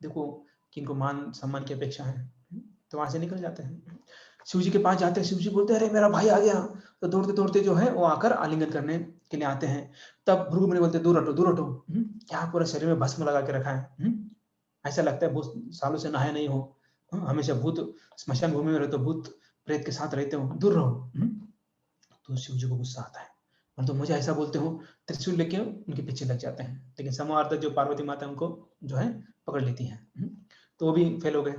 देखो कि इनको मान सम्मान की अपेक्षा है। तो वहां से निकल जाते हैं। शिव जी के पास जाते हैं, शिव जी बोलते हैं अरे मेरा भाई आ गया। तो दौड़ते दौड़ते जो है वो आकर आलिंगन करने के लिए आते हैं। तब भृगु मुनि बोलते हैं दूर हटो, दूर हटो। क्या पूरा शरीर में भस्म लगा के रखा है। ऐसा लगता है बहुत सालों से नहाए नहीं हो। हमेशा भूत स्मशान भूमि में रहते हो, भूत प्रेत के साथ रहते हो, दूर रहो। तो शिव जी को गुस्सा आता है, और तो मुझे ऐसा बोलते हो, त्रिशूल लेके उनके पीछे लग जाते हैं। लेकिन समार्थ जो पार्वती माता उनको जो है पकड़ लेती हैं। तो वो भी फेल हो गए।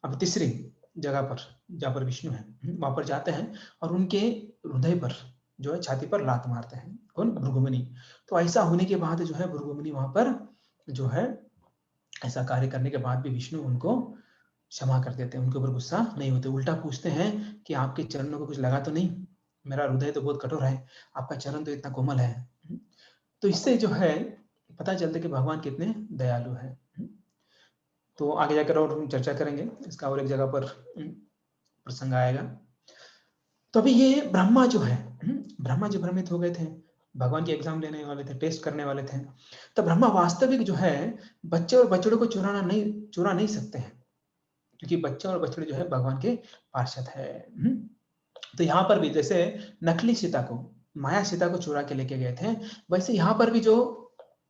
अब तीसरी जगह पर, जहाँ पर विष्णु है, वहां पर जाते हैं, और उनके हृदय पर जो है, छाती पर लात मारते हैं। कौन? भृगुमुनि। तो ऐसा होने के बाद जो है, भृगुमुनि वहां पर जो है, ऐसा कार्य करने के बाद भी विष्णु उनको क्षमा कर देते हैं, उनके ऊपर गुस्सा नहीं होते। उल्टा पूछते हैं कि आपके चरणों को कुछ लगा तो नहीं? मेरा हृदय तो बहुत कठोर है, आपका चरण तो इतना कोमल है। तो इससे जो है पता चलता है कि भगवान कितने दयालु हैं। तो आगे जाकर और हम चर्चा करेंगे, इसका और एक जगह पर प्रसंग आएगा। तो अभी ये ब्रह्मा जो है, ब्रह्मा जी भ्रमित हो गए थे, भगवान के एग्जाम लेने वाले थे, टेस्ट करने वाले थे। तो ब्रह्मा वास्तविक जो है, बच्चे और बछड़ों को चुरा नहीं सकते हैं, क्योंकि बच्चा और बछड़े जो है भगवान के पार्षद है। तो यहाँ पर भी जैसे नकली सीता को, माया सीता को चुरा के लेके गए थे, वैसे यहाँ पर भी जो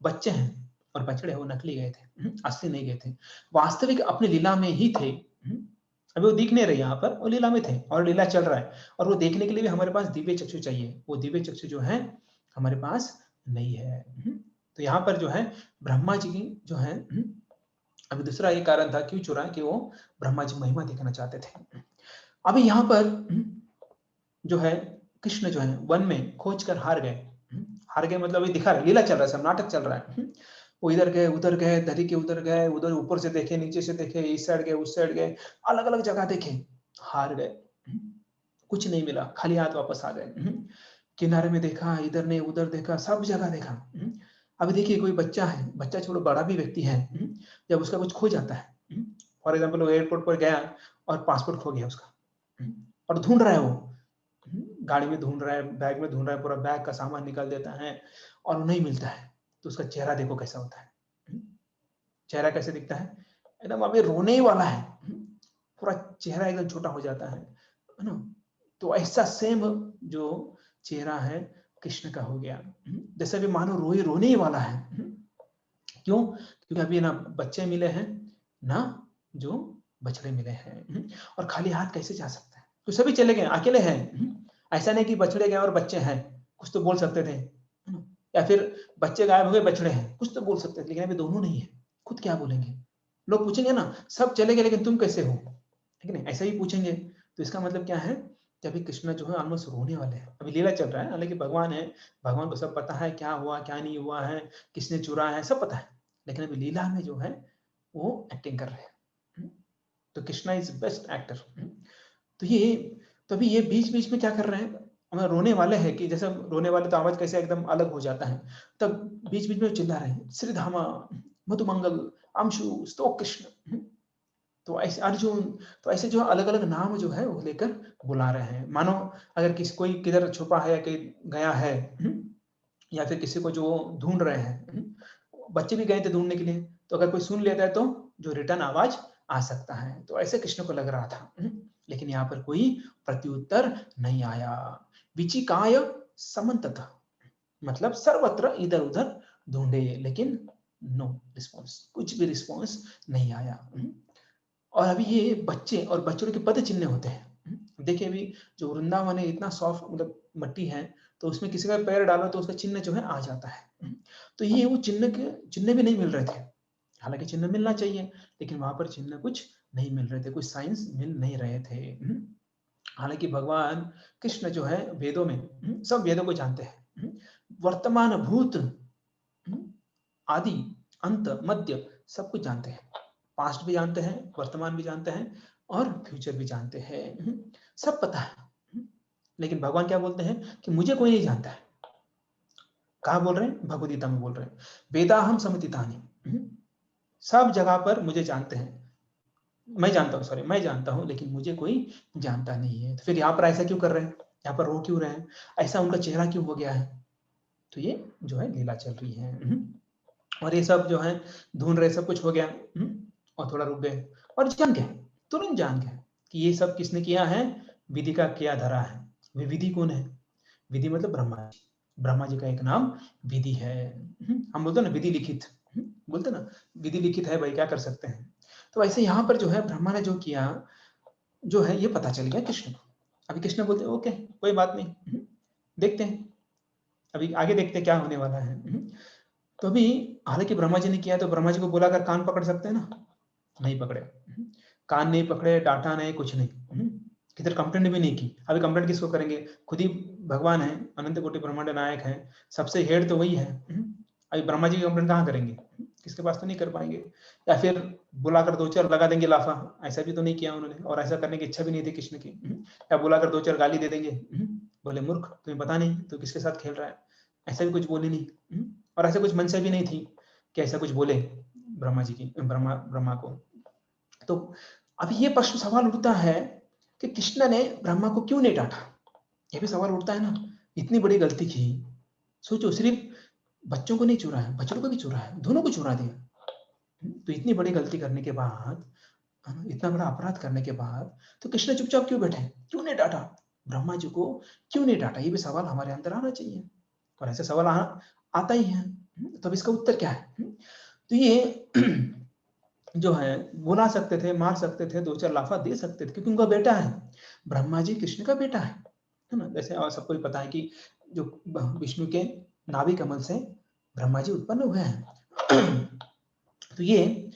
बच्चे हैं और बछड़े हैं वो नकली गए थे, असली नहीं गए थे। वास्तविक अपनी लीला में ही थे। अभी वो दिख नहीं रहे यहाँ पर, वो लीला में थे, और लीला चल रहा है, और वो देखने के लिए भी हमारे पास दिव्य चक्षु चाहिए। वो दिव्य चक्षु जो है हमारे पास नहीं है। तो यहाँ पर जो है ब्रह्मा जी की जो है अभी दूसरा ये कारण था क्यों चुराए कि वो ब्रह्मा जी महिमा देखना चाहते थे। अभी यहाँ पर जो है कृष्ण जो है वन में खोज कर हार गए। हार गए मतलब ये दिखा रहे लीला चल रहा है, सब नाटक चल रहा है। वो इधर गए, दरी के उधर गए, उधर ऊपर से देखे, नीचे से देखे, इस साइड गए, उस साइड गए, अलग-अलग जगह देखे, हार गए। कुछ नहीं मिला, खाली हाथ वापस आ गए। किनारे में देखा, इधर नहीं उधर देखा, सब जगह देखा। अभी देखिए कोई बच्चा है, बच्चा छोड़ो बड़ा भी व्यक्ति है, जब उसका कुछ खो जाता है, फॉर एग्जाम्पल वो एयरपोर्ट पर गया और पासपोर्ट खो गया उसका, और ढूंढ रहा है वो, गाड़ी में ढूंढ रहा है, बैग में ढूंढ रहा है, पूरा बैग का सामान निकाल देता है और नहीं मिलता है, तो उसका चेहरा देखो कैसा होता है। चेहरा कैसे दिखता है, एकदम अभी रोने ही वाला है, पूरा चेहरा एकदम छोटा हो जाता है ना। तो ऐसा सेम जो चेहरा है कृष्ण का हो गया, जैसे भी मानो रोने ही वाला है। क्यों? क्योंकि अभी ना बच्चे मिले हैं ना जो बछड़े मिले हैं, और खाली हाथ कैसे जा सकते हैं, तो सभी चले गए, अकेले हैं। ऐसा नहीं कि बछड़े गए और बच्चे हैं, कुछ तो बोल सकते थे, या फिर बच्चे गायब हो गए बछड़े हैं, कुछ तो बोल सकते थे, लेकिन अभी दोनों नहीं है, खुद क्या बोलेंगे? लोग पूछेंगे ना, सब चले गए लेकिन तुम कैसे हो, ठीक है, ऐसा ही पूछेंगे। तो इसका मतलब क्या है कि अभी कृष्ण जो है ऑलमोस्ट रोने वाले हैं, अभी लीला चल रहा है, हालांकि भगवान है, भगवान को सब पता है क्या हुआ क्या नहीं हुआ है, किसने चुरा है, सब पता है, लेकिन अभी लीला में जो है वो एक्टिंग कर रहे हैं। तो कृष्णा इज बेस्ट एक्टर। तो ये तो अभी ये बीच बीच में क्या कर रहे हैं, हमें रोने वाले हैं कि जैसे रोने वाले तो आवाज कैसे एकदम अलग हो जाता है, तब बीच बीच में चिल्ला रहे हैं श्रीधामा मधुमंगल अंशु स्तोक कृष्ण। तो ऐसे अर्जुन, तो ऐसे जो अलग अलग नाम जो है वो लेकर बुला रहे हैं, मानो अगर किसी कोई किधर छुपा है या कहीं गया है, या फिर किसी को जो ढूंढ रहे हैं, बच्चे भी गए थे ढूंढने के लिए, तो अगर कोई सुन लेता है तो जो रिटर्न आवाज आ सकता है, तो ऐसे कृष्ण को लग रहा था। लेकिन यहाँ पर कोई प्रत्युत्तर नहीं आया। विचिकाय समन्ततः, मतलब सर्वत्र इधर उधर ढूंढे, लेकिन नो रिस्पॉन्स, कुछ भी रिस्पॉन्स नहीं आया। और अभी ये बच्चे और बच्चों के पद चिन्ह होते हैं। देखिए अभी जो वृंदावन है इतना सॉफ्ट, मतलब मट्टी है, तो उसमें किसी का पैर डालो तो उसका चिन्ह जो है आ जाता है। तो ये वो चिन्ह भी नहीं मिल रहे थे, हालांकि चिन्ह मिलना चाहिए, लेकिन वहां पर चिन्ह कुछ नहीं मिल रहे थे, कुछ साइंस मिल नहीं रहे थे। हालांकि भगवान कृष्ण जो है वेदों में सब वेदों को जानते हैं, वर्तमान भूत आदि अंत मध्य सब कुछ जानते हैं, पास्ट भी जानते हैं, वर्तमान भी जानते हैं और फ्यूचर भी जानते हैं, सब पता है। लेकिन भगवान क्या बोलते हैं कि मुझे कोई नहीं जानता है। कहा बोल रहे हैं? भगवद गीता में बोल रहे हैं, वेदाहम समतीतानि, सब जगह पर मुझे जानते हैं, मैं जानता हूँ, सॉरी मैं जानता हूँ, लेकिन मुझे कोई जानता नहीं है। तो फिर यहाँ पर ऐसा क्यों कर रहे हैं, यहाँ पर रो क्यों रहे हैं, ऐसा उनका चेहरा क्यों हो गया है? तो ये जो है लीला चल रही है। और ये सब जो है ढूंढ रहे, सब कुछ हो गया, और थोड़ा रुक गए और जान गए, तुरंत जान गए कि ये सब किसने किया है, विधि का किया धरा है। वे विधि कौन है? विधि मतलब ब्रह्मा जी, ब्रह्मा जी का एक नाम विधि है। हम बोलते हैं ना विधि लिखित, बोलते ना विधि लिखित है भाई, क्या कर सकते हैं। तो ऐसे यहाँ पर जो है ब्रह्मा ने जो किया जो है ये पता चल गया कृष्ण को। अभी कृष्ण बोलते ओके कोई बात नहीं, देखते हैं अभी आगे, देखते हैं क्या होने वाला है। तो अभी हालांकि ब्रह्मा जी ने किया, तो ब्रह्मा जी को बोला कर कान पकड़ सकते हैं ना, नहीं पकड़े, कान नहीं पकड़े, डांटा नहीं, कुछ नहीं, किधर कंप्लेंट भी नहीं की। अभी कंप्लेंट किसको करेंगे, खुद ही भगवान है, अनंत कोटि ब्रह्मांड नायक है, सबसे हेड तो वही है। अभी ब्रह्मा जी की कंप्लेंट कहाँ करेंगे, किसके पास तो नहीं कर पाएंगे, या फिर बुलाकर दो चार लगा देंगे लाफा, ऐसा भी तो नहीं किया उन्होंने, और ऐसा करने की इच्छा भी नहीं थी कृष्ण की। या बुलाकर दो चार गाली दे देंगे, बोले मूर्ख तुम्हें पता नहीं तो किसके साथ खेल रहा है, ऐसा भी कुछ बोले नहीं। और ऐसा कुछ मनसा भी नहीं थी कि ऐसा कुछ बोले ब्रह्मा जी की, ब्रह्मा को। तो अब ये प्रश्न सवाल उठता है कि कृष्ण ने ब्रह्मा को क्यों नहीं डांटा, ये भी सवाल उठता है ना, इतनी बड़ी गलती की, सोचो सिर्फ बच्चों को नहीं चुरा है, बच्चों को भी चुरा है, दोनों को चुरा दिया। तो इतनी बड़ी गलती करने के बाद, इतना बड़ा अपराध करने के बाद, तो कृष्ण चुपचाप क्यों बैठे, क्यों नहीं डांटा ब्रह्मा जी को, क्यों नहीं डांटा, ये भी सवाल हमारे अंदर आना चाहिए। और ऐसे सवाल आता ही है, तब इसका उत्तर क्या है? तो ये जो है बुला सकते थे, मार सकते थे, दो चार लाफा दे सकते थे, क्योंकि उनका बेटा है, ब्रह्मा जी कृष्ण का बेटा है ना। जैसे और सबको पता है कि जो विष्णु के नाभि कमल से ब्रह्मा जी उत्पन्न हुए हैं। तो ये,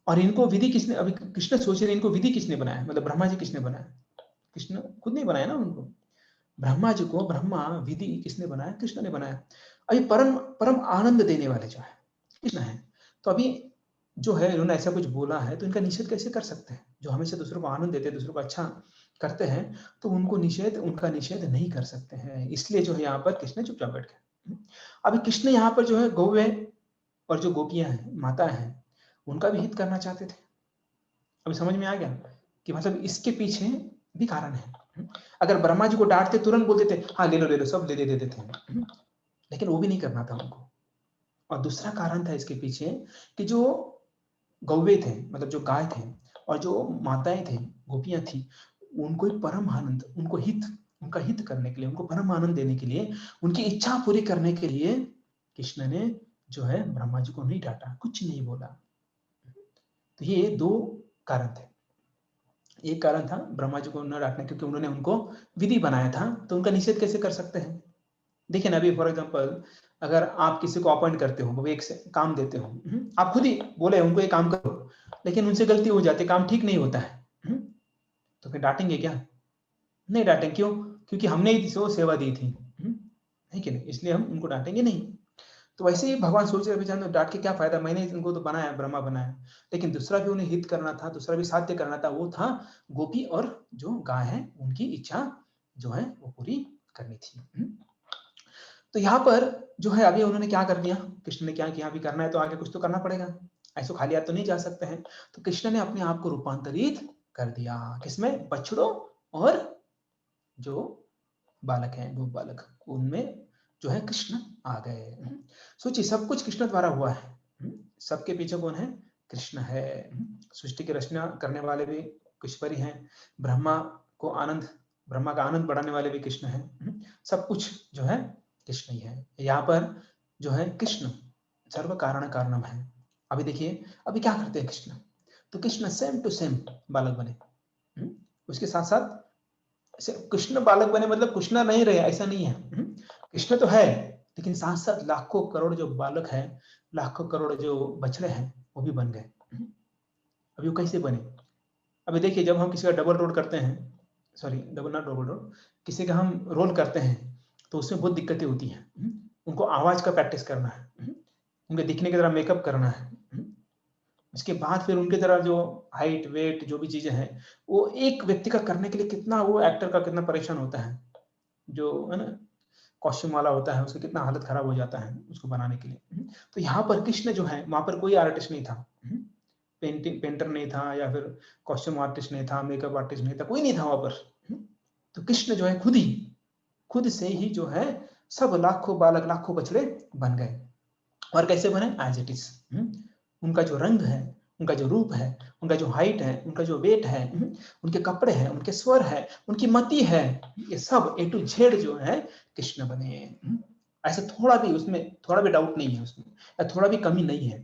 और इनको विधि किसने, अभी कृष्ण सोच रहे इनको विधि किसने बनाया, मतलब ब्रह्मा जी किसने बनाया? कृष्ण खुद नहीं बनाया ना उनको, ब्रह्मा जी को ब्रह्मा विधि किसने बनाया? कृष्ण ने बनाया। अभी परम परम आनंद देने वाले जो है कृष्ण है। तो अभी जो है इन्होंने ऐसा कुछ बोला है तो इनका निषेध कैसे कर सकते हैं? जो हमेशा दूसरों को आनंद देते हैं, दूसरों को अच्छा करते हैं, तो उनका निषेध नहीं कर सकते हैं। इसलिए जो है यहाँ पर कृष्ण चुपचाप बैठ गए। अभी कृष्ण यहाँ पर जो है गौवे और जो गोपियां हैं, माता हैं, उनका भी हित करना चाहते थे। अभी समझ में आ गया कि मतलब इसके पीछे भी कारण है। अगर ब्रह्मा जी को डांटते तुरंत बोल देते हाँ ले लो सब ले देते थे, लेकिन वो भी नहीं करना था उनको। और दूसरा कारण था इसके पीछे कि जो गौवे थे, मतलब जो गाय थे, और जो माताएं थे, गोपियां थी, उनको ही परम आनंद, उनका हित करने के लिए, उनको परम आनंद देने के लिए, उनकी इच्छा पूरी करने के लिए कृष्ण ने जो है ब्रह्मा जी को नहीं डांटा, कुछ नहीं बोला। तो ये दो कारण थे। एक कारण था ब्रह्मा जी को न डांटने, क्योंकि उन्होंने उनको विधि बनाया था, तो उनका निषेध कैसे कर सकते हैं? देखिए ना, अभी फॉर एग्जांपल अगर आप किसी को अपॉइंट करते हो, वो एक से काम देते हो, आप खुद ही बोले उनको ये काम करो, लेकिन उनसे गलती हो जाती है, काम ठीक नहीं होता है, तो फिर डांटेंगे क्या? नहीं डांटेंगे। क्यों? क्योंकि हमने ही वो सेवा दी थी, है कि नहीं? इसलिए हम उनको डांटेंगे नहीं। तो वैसे ही भगवान सोच रहे जान डांट के क्या फायदा, मैंने इनको तो बनाया, ब्रह्मा बनाया, लेकिन दूसरा भी उन्हें हित करना था, दूसरा भी साध्य करना था, वो था गोपी और जो गाय है उनकी इच्छा जो है वो पूरी करनी थी। तो यहाँ पर जो है अभी उन्होंने क्या कर दिया, कृष्ण ने क्या किया, अभी करना है तो आगे कुछ तो करना पड़ेगा, ऐसे खाली हाथ तो नहीं जा सकते हैं। तो कृष्ण ने अपने आप को रूपांतरित कर दिया, किसमें? बछड़ों और जो बालक हैं, वो बालक, उनमें जो है कृष्ण आ गए। सोचिए सब कुछ कृष्ण द्वारा हुआ है, सबके पीछे कौन है? कृष्ण है। सृष्टि की रचना करने वाले भी ईश्वर ही हैं, ब्रह्मा को आनंद, ब्रह्मा का आनंद बढ़ाने वाले भी कृष्ण हैं, सब कुछ जो है कृष्ण ही है। यहाँ पर जो है कृष्ण सर्व कारण कारणम है। अभी देखिए अभी क्या करते हैं कृष्ण, तो कृष्ण सेम टू सेम बालक बने, उसके साथ साथ कृष्ण बालक बने मतलब कृष्ण नहीं रहे, ऐसा नहीं है। कृष्ण तो है, लेकिन साथ साथ लाखों करोड़ जो बालक है, लाखों करोड़ जो बछड़े हैं, वो भी बन गए। अभी वो कैसे बने? अभी देखिए जब हम किसी का डबल रोल करते हैं, sorry double not double role, किसी का हम रोल करते हैं तो उसमें बहुत दिक्कतें होती हैं। उनको आवाज का प्रैक्टिस करना है, उनके दिखने की तरह मेकअप करना है, उसके बाद फिर उनकी तरह जो हाइट वेट जो भी चीजें हैं, वो एक व्यक्ति का करने के लिए कितना, वो एक्टर का कितना परेशान होता है, जो है ना कॉस्ट्यूम वाला होता है, उसका कितना हालत खराब हो जाता है उसको बनाने के लिए। तो यहाँ पर कृष्ण जो है, वहां पर कोई आर्टिस्ट नहीं था, पेंटर नहीं था, या फिर कॉस्ट्यूम आर्टिस्ट नहीं था, मेकअप आर्टिस्ट नहीं था, कोई नहीं था वहां पर। तो कृष्ण जो है खुद से ही जो है सब लाखों बालक लाखों बछड़े बन गए। और कैसे बने? As it is. उनका जो रंग है, उनका जो रूप है, उनका जो हाइट है, उनका जो वेट है, उनके कपड़े हैं, उनके स्वर है, उनकी मति है, ये सब ए टू जेड जो है कृष्ण बने। ऐसे थोड़ा भी उसमें थोड़ा भी डाउट नहीं है उसमें, या थोड़ा भी कमी नहीं है।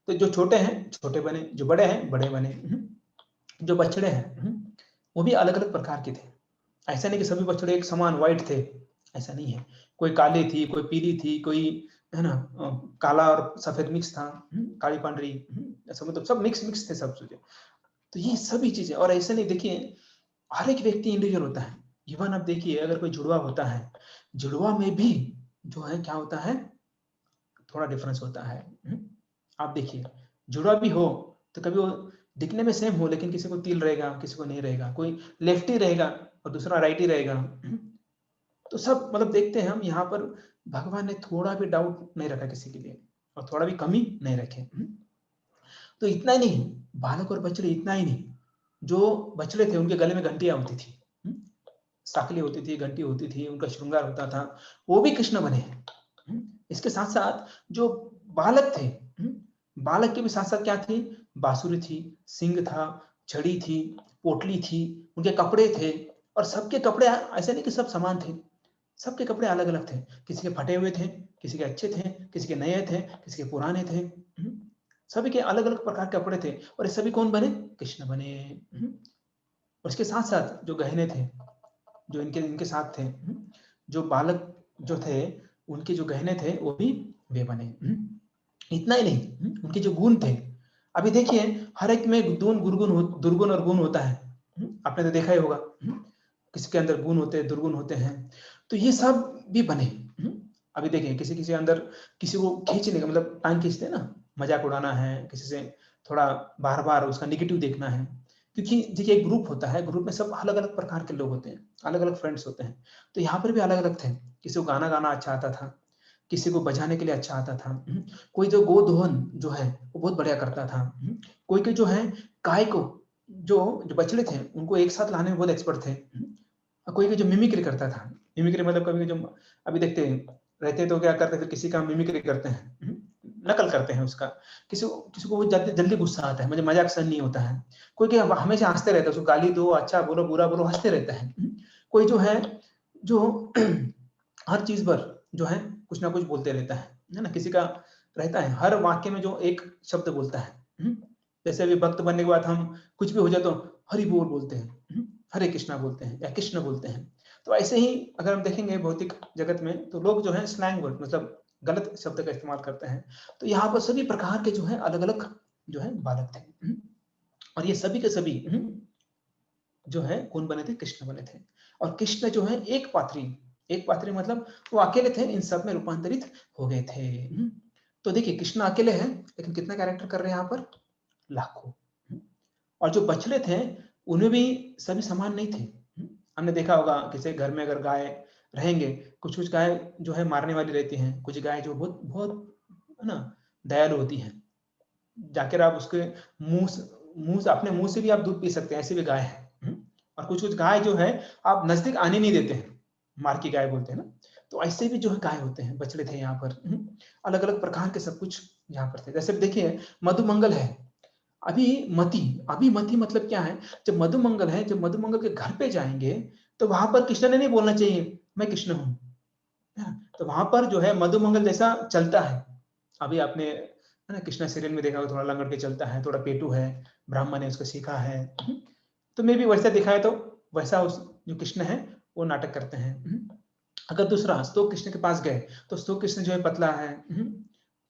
तो जो छोटे हैं छोटे बने, जो बड़े हैं बड़े बने, जो बछड़े हैं वो भी अलग अलग प्रकार के थे। ऐसा नहीं कि सभी बछड़े एक समान व्हाइट थे, ऐसा नहीं है। कोई काली थी, कोई पीली थी, कोई है ना काला और सफेद मिक्स था, काली पांडरी, ऐसा मतलब सब मिक्स मिक्स थे सब चीजें। तो ये सभी चीजें, और ऐसे नहीं, देखिए हर एक व्यक्ति इंडिविजुअल होता है। इवन आप देखिए अगर कोई जुड़वा होता है, जुड़वा में भी जो है क्या होता है, थोड़ा डिफरेंस होता है। आप देखिए जुड़वा भी हो तो कभी वो दिखने में सेम हो, लेकिन किसी को तिल रहेगा, किसी को नहीं रहेगा, कोई लेफ्टी रहेगा और दूसरा राइटी रहेगा। तो सब मतलब देखते हैं हम यहाँ पर भगवान ने थोड़ा भी डाउट नहीं रखा किसी के लिए, और थोड़ा भी कमी नहीं रखे। तो इतना ही नहीं, बालक और बछड़े इतना ही नहीं, जो बछड़े थे उनके गले में घंटियां होती थी, साकली होती थी, घंटी होती थी, उनका श्रृंगार होता था, वो भी कृष्ण बने। इसके साथ साथ जो बालक थे, बालक के भी साथ साथ क्या थी, बांसुरी थी, सिंह था, छड़ी थी, पोटली थी, उनके कपड़े थे। और सबके कपड़े ऐसे नहीं कि सब समान थे, सबके कपड़े अलग अलग थे, किसी के फटे हुए थे, किसी के अच्छे थे, किसी के नए थे, किसी के पुराने थे, सभी के अलग अलग प्रकार के कपड़े थे। और ये सभी कौन बने? कृष्ण बने। और इसके साथ साथ जो गहने थे, जो इनके इनके साथ थे, जो बालक जो थे, उनके जो गहने थे वो भी वे बने। इतना ही नहीं, उनके जो गुण थे, अभी देखिए हर एक में दुर्गुण और गुण होता है। आपने तो देखा ही होगा। किसी के अंदर गुण होते हैं, दुर्गुण होते हैं, तो ये सब भी बने। अभी देखिए किसी किसी अंदर किसी को खींचने का मतलब टांग खींचते हैं ना, मजाक उड़ाना है, किसी से थोड़ा बार बार उसका निगेटिव देखना है। क्योंकि देखिए एक ग्रुप होता है, ग्रुप में सब अलग अलग प्रकार के लोग होते हैं, अलग अलग फ्रेंड्स होते हैं। तो यहाँ पर भी अलग अलग थे। किसी को गाना गाना अच्छा आता था, किसी को बजाने के लिए अच्छा आता था। कोई जो गोधोहन जो है वो बहुत बढ़िया करता था। कोई के जो है गाय को जो जो बछड़े थे उनको एक साथ लाने में बहुत एक्सपर्ट थे। कोई के जो मिमिक्री करता था। मिमिक्री मतलब कभी जो अभी देखते हैं रहते तो क्या करते हैं, फिर किसी का मिमिक्री करते हैं, नकल करते हैं उसका। किसी को जल्दी जल्दी गुस्सा आता है, मुझे मजाक सहन नहीं होता है। कोई के हमेशा हंसते रहता है, उसको गाली दो, अच्छा बोलो बुरा बोलो, हंसते रहता है। कोई जो है जो हर चीज पर जो है कुछ ना कुछ बोलते रहता है ना। किसी का रहता है हर वाक्य में जो एक शब्द बोलता है। जैसे अभी भक्त बनने के बाद हम कुछ भी हो जाए तो हरि बोल बोलते हैं, हरे कृष्णा बोलते हैं या कृष्ण बोलते हैं। तो ऐसे ही अगर हम देखेंगे भौतिक जगत में तो लोग जो है स्लैंग वर्ड मतलब गलत शब्द का इस्तेमाल करते हैं। तो यहाँ पर सभी प्रकार के जो है अलग अलग जो है बालक थे। और ये सभी के सभी जो है कौन बने थे, कृष्ण बने थे। और कृष्ण जो है एक पात्री मतलब वो अकेले थे, इन सब में रूपांतरित हो गए थे। तो देखिए कृष्ण अकेले हैं लेकिन कितना कैरेक्टर कर रहे हैं यहाँ पर, लाखों। और जो बछड़े थे उनमें भी सभी समान नहीं थे। हमने देखा होगा किसी घर में अगर गाय रहेंगे, कुछ कुछ गाय जो है मारने वाली रहती हैं, कुछ गाय जो बहुत बहुत है ना दयालु होती हैं। जाकर आप उसके मुंह से अपने मुंह से भी आप दूध पी सकते हैं, ऐसी भी गाय है। और कुछ कुछ गाय जो है आप नजदीक आने नहीं देते हैं, मार की गाय बोलते हैं ना। तो ऐसे भी जो है गाय होते हैं, बछड़े थे यहाँ पर। अलग अलग प्रकार के सब कुछ यहाँ पर थे। जैसे देखिए मधुमंगल है, अभिमति। अभिमति मतलब क्या है, जब मधुमंगल है, जब मधुमंगल के घर पे जाएंगे तो वहां पर कृष्ण ने नहीं बोलना चाहिए मैं कृष्ण हूं, है ना? तो वहां पर जो है मधुमंगल जैसा चलता है। अभी आपने है ना कृष्णा सीरियल में देखा होगा, थोड़ा लंगड़ के चलता है, थोड़ा पेटू है, ब्राह्मण ने उसको सीखा है। तो मे भी वैसा दिखाए तो वैसा उस जो कृष्ण है वो नाटक करते हैं। अगर दूसरा स्तोक कृष्ण के पास गए तो स्तोक कृष्ण जो है पतला है,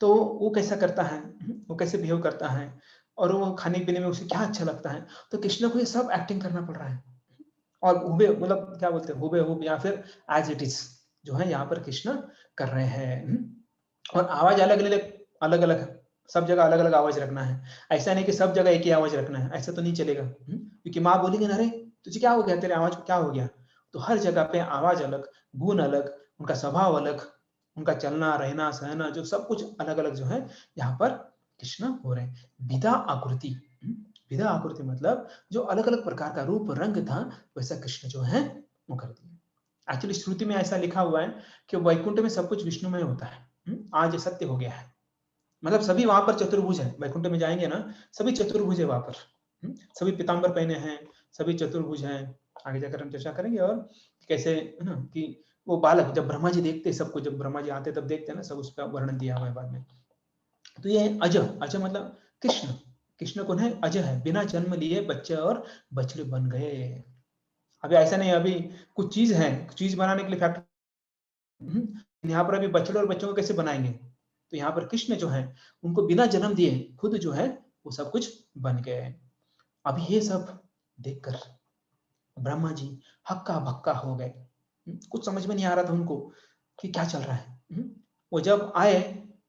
तो वो कैसा करता है, वो कैसे बिहेव करता है, और वो खाने पीने में उसे क्या अच्छा लगता है। तो कृष्ण को ये सब एक्टिंग करना पड़ रहा है। और हुबे मतलब क्या बोलते हैं, हुबेहूब या फिर एज इट इज जो है यहाँ पर कृष्ण कर रहे हैं। और आवाज अलग अलग अलग अलग है, सब जगह अलग अलग आवाज रखना है। ऐसा नहीं कि सब जगह एक ही आवाज रखना है, ऐसा तो नहीं चलेगा। क्योंकि माँ बोलेगी ना, अरे तुझे क्या हो गया, तेरे आवाज को क्या हो गया। तो हर जगह पे आवाज अलग, गुण अलग, उनका स्वभाव अलग, उनका चलना रहना सहना जो सब कुछ अलग अलग जो है यहाँ पर कृष्ण हो रहे हैं। विधा आकृति, विधा आकृति मतलब जो अलग अलग प्रकार का रूप रंग था वैसा कृष्ण जो है वो कर दिया। एक्चुअली श्रुति में ऐसा लिखा हुआ है कि वैकुंठ में सब कुछ विष्णुमय होता है। आज ये सत्य हो गया है, मतलब सभी वहां पर चतुर्भुज है। वैकुंठ में जाएंगे ना, सभी चतुर्भुज है वहां पर। सभी पीताम्बर पहने हैं, सभी चतुर्भुज हैं। आगे जाकर हम चर्चा करेंगे। और कैसे है ना कि वो बालक जब ब्रह्मा जी देखते सबको, जब ब्रह्मा जी आते तब देखते हैं ना, सब उसका वर्णन दिया हुआ है बाद में। तो ये अज, अज मतलब कृष्ण। कृष्ण कौन है, अज है, बिना जन्म लिए बच्चे और बछड़े बन गए। अभी ऐसा नहीं अभी कुछ चीज है, चीज बनाने के लिए फैक्ट्री, यहाँ पर अभी बछड़े और बच्चों को कैसे बनाएंगे। तो यहाँ पर कृष्ण जो है उनको बिना जन्म दिए खुद जो है वो सब कुछ बन गए। अब ये सब देखकर ब्रह्मा जी हक्का बक्का हो गए। कुछ समझ में नहीं आ रहा था उनको कि क्या चल रहा है। वो जब आए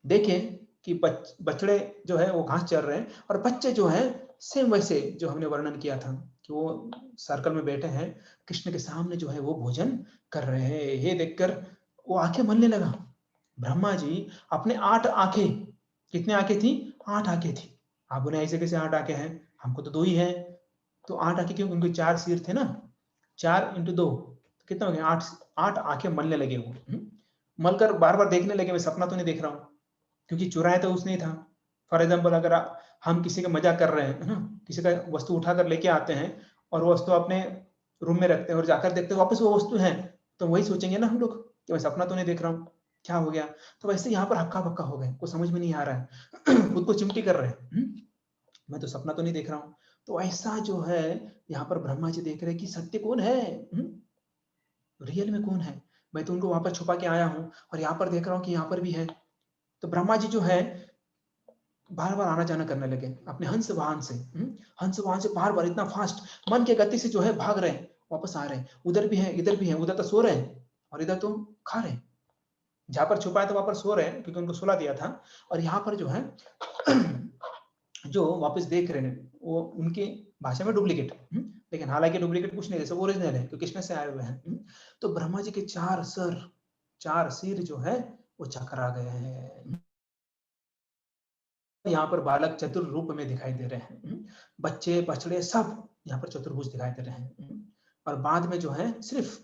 देखे कि बछड़े जो है वो घास चर रहे हैं और बच्चे जो है सेम वैसे जो हमने वर्णन किया था कि वो सर्कल में बैठे हैं, कृष्ण के सामने जो है वो भोजन कर रहे हैं। ये देखकर वो आंखें मलने लगा। ब्रह्मा जी अपने 8 आंखें, कितने आंखें थी, 8 आंखें थी। आप बोले ऐसे कैसे 8 आंखें हैं, हमको तो 2 ही है। तो 8 आंखें क्यों, उनके 4 सिर थे ना, 4 इंटू 2 कितना हो गया, 8 8 आंखें मलने लगे वो। मलकर बार बार देखने लगे, मैं सपना तो नहीं देख रहा हूँ, क्योंकि चुराया तो उसने ही था। फॉर एग्जाम्पल अगर हम किसी का मजाक कर रहे हैं, है ना, किसी का वस्तु उठाकर लेके आते हैं और वो वस्तु अपने रूम में रखते हैं और जाकर देखते हैं वापस वो वस्तु है, तो वही सोचेंगे ना हम लोग कि मैं सपना तो नहीं देख रहा हूँ, क्या हो गया। तो वैसे यहाँ पर हक्का बक्का हो गए, कुछ समझ में नहीं आ रहा है। खुद को चिमटी कर रहे हैं, मैं तो सपना तो नहीं देख रहा हूँ। तो ऐसा जो है यहाँ पर ब्रह्मा जी देख रहे हैं कि सत्य कौन है, रियल में कौन है। मैं तो उनको वहां पर छुपा के आया हूँ और यहाँ पर देख रहा हूँ कि यहाँ पर भी है। तो ब्रह्मा जी जो है बार बार आना जाना करने लगे अपने हंस वाहन से। हंस वाहन से बार बार इतना फास्ट मन के गति से जो है भाग रहे हैं, वापस आ रहे हैं। उधर भी है, इधर भी है, उधर तो सो रहे हैं और इधर तो खा रहे हैं। जहां पर छुपा है तो वहां पर सो रहे हैं क्योंकि उनको सुला दिया था, और यहाँ पर जो है जो वापस देख रहे हैं वो उनकी भाषा में डुप्लीकेट, लेकिन हालांकि डुप्लीकेट कुछ नहीं है, सब ओरिजिनल है क्योंकि कृष्ण से आए हुए हैं। तो ब्रह्मा जी के चार सिर जो है वो चकरा गए हैं। यहाँ पर बालक चतुर रूप में दिखाई दे रहे हैं। बच्चे बछड़े सब यहाँ पर चतुर्भुज दिखाई दे रहे हैं। और बाद में जो है सिर्फ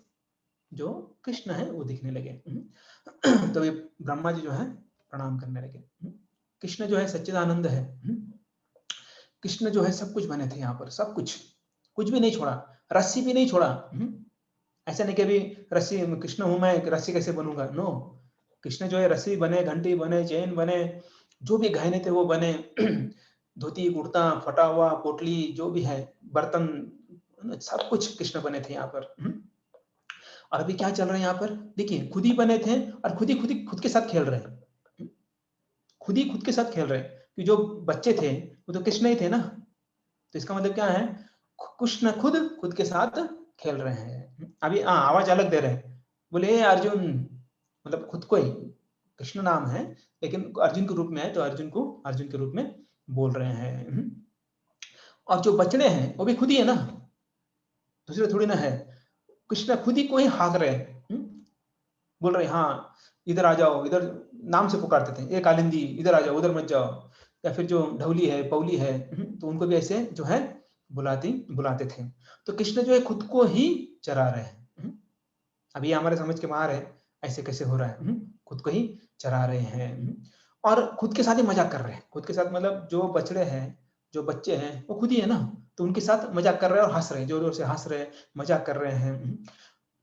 जो कृष्ण है वो दिखने लगे। तो ये ब्रह्मा जी जो है प्रणाम करने लगे। कृष्ण जो है सच्चिदानंद है। कृष्ण जो है सब कुछ बने थे यहाँ पर, सब कुछ, कुछ भी नहीं छोड़ा, रस्सी भी नहीं छोड़ा। ऐसा नहीं कि अभी रस्सी कृष्ण हूं मैं, रस्सी कैसे बनूंगा, नो। कृष्ण जो है रस्सी बने, घंटी बने, चैन बने, जो भी गहने थे वो बने, धोती कुर्ता फटा हुआ पोटली जो भी है, बर्तन, सब कुछ कृष्ण बने थे यहाँ पर। और अभी क्या चल रहा है यहाँ पर, देखिए खुद ही बने थे और खुद के साथ खेल रहे हैं। खुद ही खुद के साथ खेल रहे हैं कि जो बच्चे थे वो तो कृष्ण ही थे ना। तो इसका मतलब क्या है, कृष्ण खुद के साथ खेल रहे हैं। अभी आवाज अलग दे रहे हैं, बोले अर्जुन, मतलब खुद को ही, कृष्ण नाम है लेकिन अर्जुन के रूप में है तो अर्जुन को अर्जुन के रूप में बोल रहे हैं। और जो बचड़े हैं वो भी खुद ही है ना, दूसरे थोड़ी ना है। कृष्ण खुद ही को ही हाँक रहे हैं, बोल रहे हाँ इधर आ जाओ, इधर नाम से पुकारते थे, एक कालिंदी इधर आ जाओ, उधर मत जाओ। या फिर जो ढौली है, पौली है, तो उनको भी ऐसे जो है बुलाते थे। तो कृष्ण जो है खुद को ही चरा रहे हैं। अभी हमारे समझ के बाहर है, ऐसे कैसे हो रहा है। खुद को ही चरा रहे हैं और खुद के साथ ही मजाक कर रहे हैं। खुद के साथ मतलब जो बछड़े हैं, जो बच्चे हैं वो खुद ही है ना, तो उनके साथ मजाक कर रहे हैं और हंस रहे हैं, जोर जोर से हंस रहे हैं, मजाक कर रहे हैं।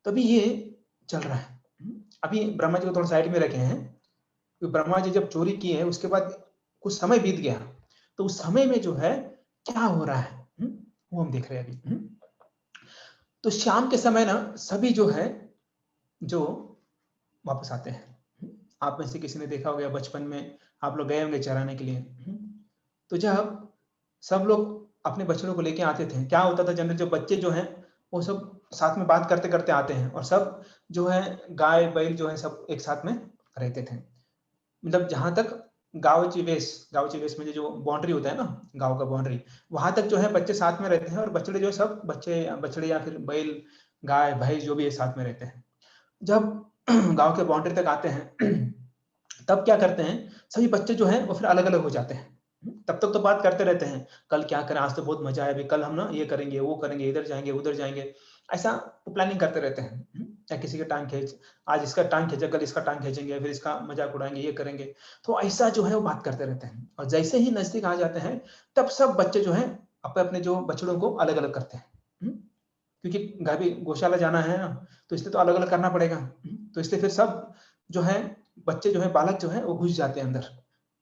तभी ये चल रहा है। अभी ब्रह्मा जी को थोड़ा साइड में रखे हैं, तो ब्रह्मा जी जब चोरी की है उसके बाद कुछ समय बीत गया, तो उस समय में जो है क्या हो रहा है वो हम देख रहे हैं अभी। तो शाम के समय ना सभी जो है जो वापस आते हैं। आप में से किसी ने देखा होगा बचपन में आप लोग गए होंगे चराने के लिए। तो जब सब लोग अपने बच्चों को लेके आते थे, क्या होता था जनरल, जो बच्चे जो हैं वो सब साथ में बात करते करते आते हैं और सब जो है गाय बैल जो है सब एक साथ में रहते थे। मतलब जहां तक गाँव वेश में जो बाउंड्री होता है ना, गांव का बाउंड्री, वहां तक जो है बच्चे साथ में रहते हैं और बछड़े जो है सब बछड़े या फिर बैल गाय भैंस जो भी है साथ में रहते हैं। जब गांव के बाउंड्री तक आते हैं तब क्या करते हैं, सभी बच्चे जो हैं वो फिर अलग अलग हो जाते हैं। तब तक तो बात करते रहते हैं, कल क्या करें, आज तो बहुत मजा आया, अभी कल हम ना ये करेंगे वो करेंगे, इधर जाएंगे उधर जाएंगे, ऐसा प्लानिंग करते रहते हैं। या किसी का टांग खींच, आज इसका टांग खींचा, कल इसका टांग खींचेंगे, फिर इसका मजाक उड़ाएंगे, ये करेंगे। तो ऐसा जो है वो बात करते रहते हैं और जैसे ही नजदीक आ जाते हैं तब सब बच्चे जो है अपने अपने जो बछड़ों को अलग अलग करते हैं। क्योंकि घर भी गौशाला जाना है ना, तो इसलिए तो अलग अलग करना पड़ेगा। तो इसलिए फिर सब जो है बच्चे जो है बालक जो है वो घुस जाते हैं अंदर,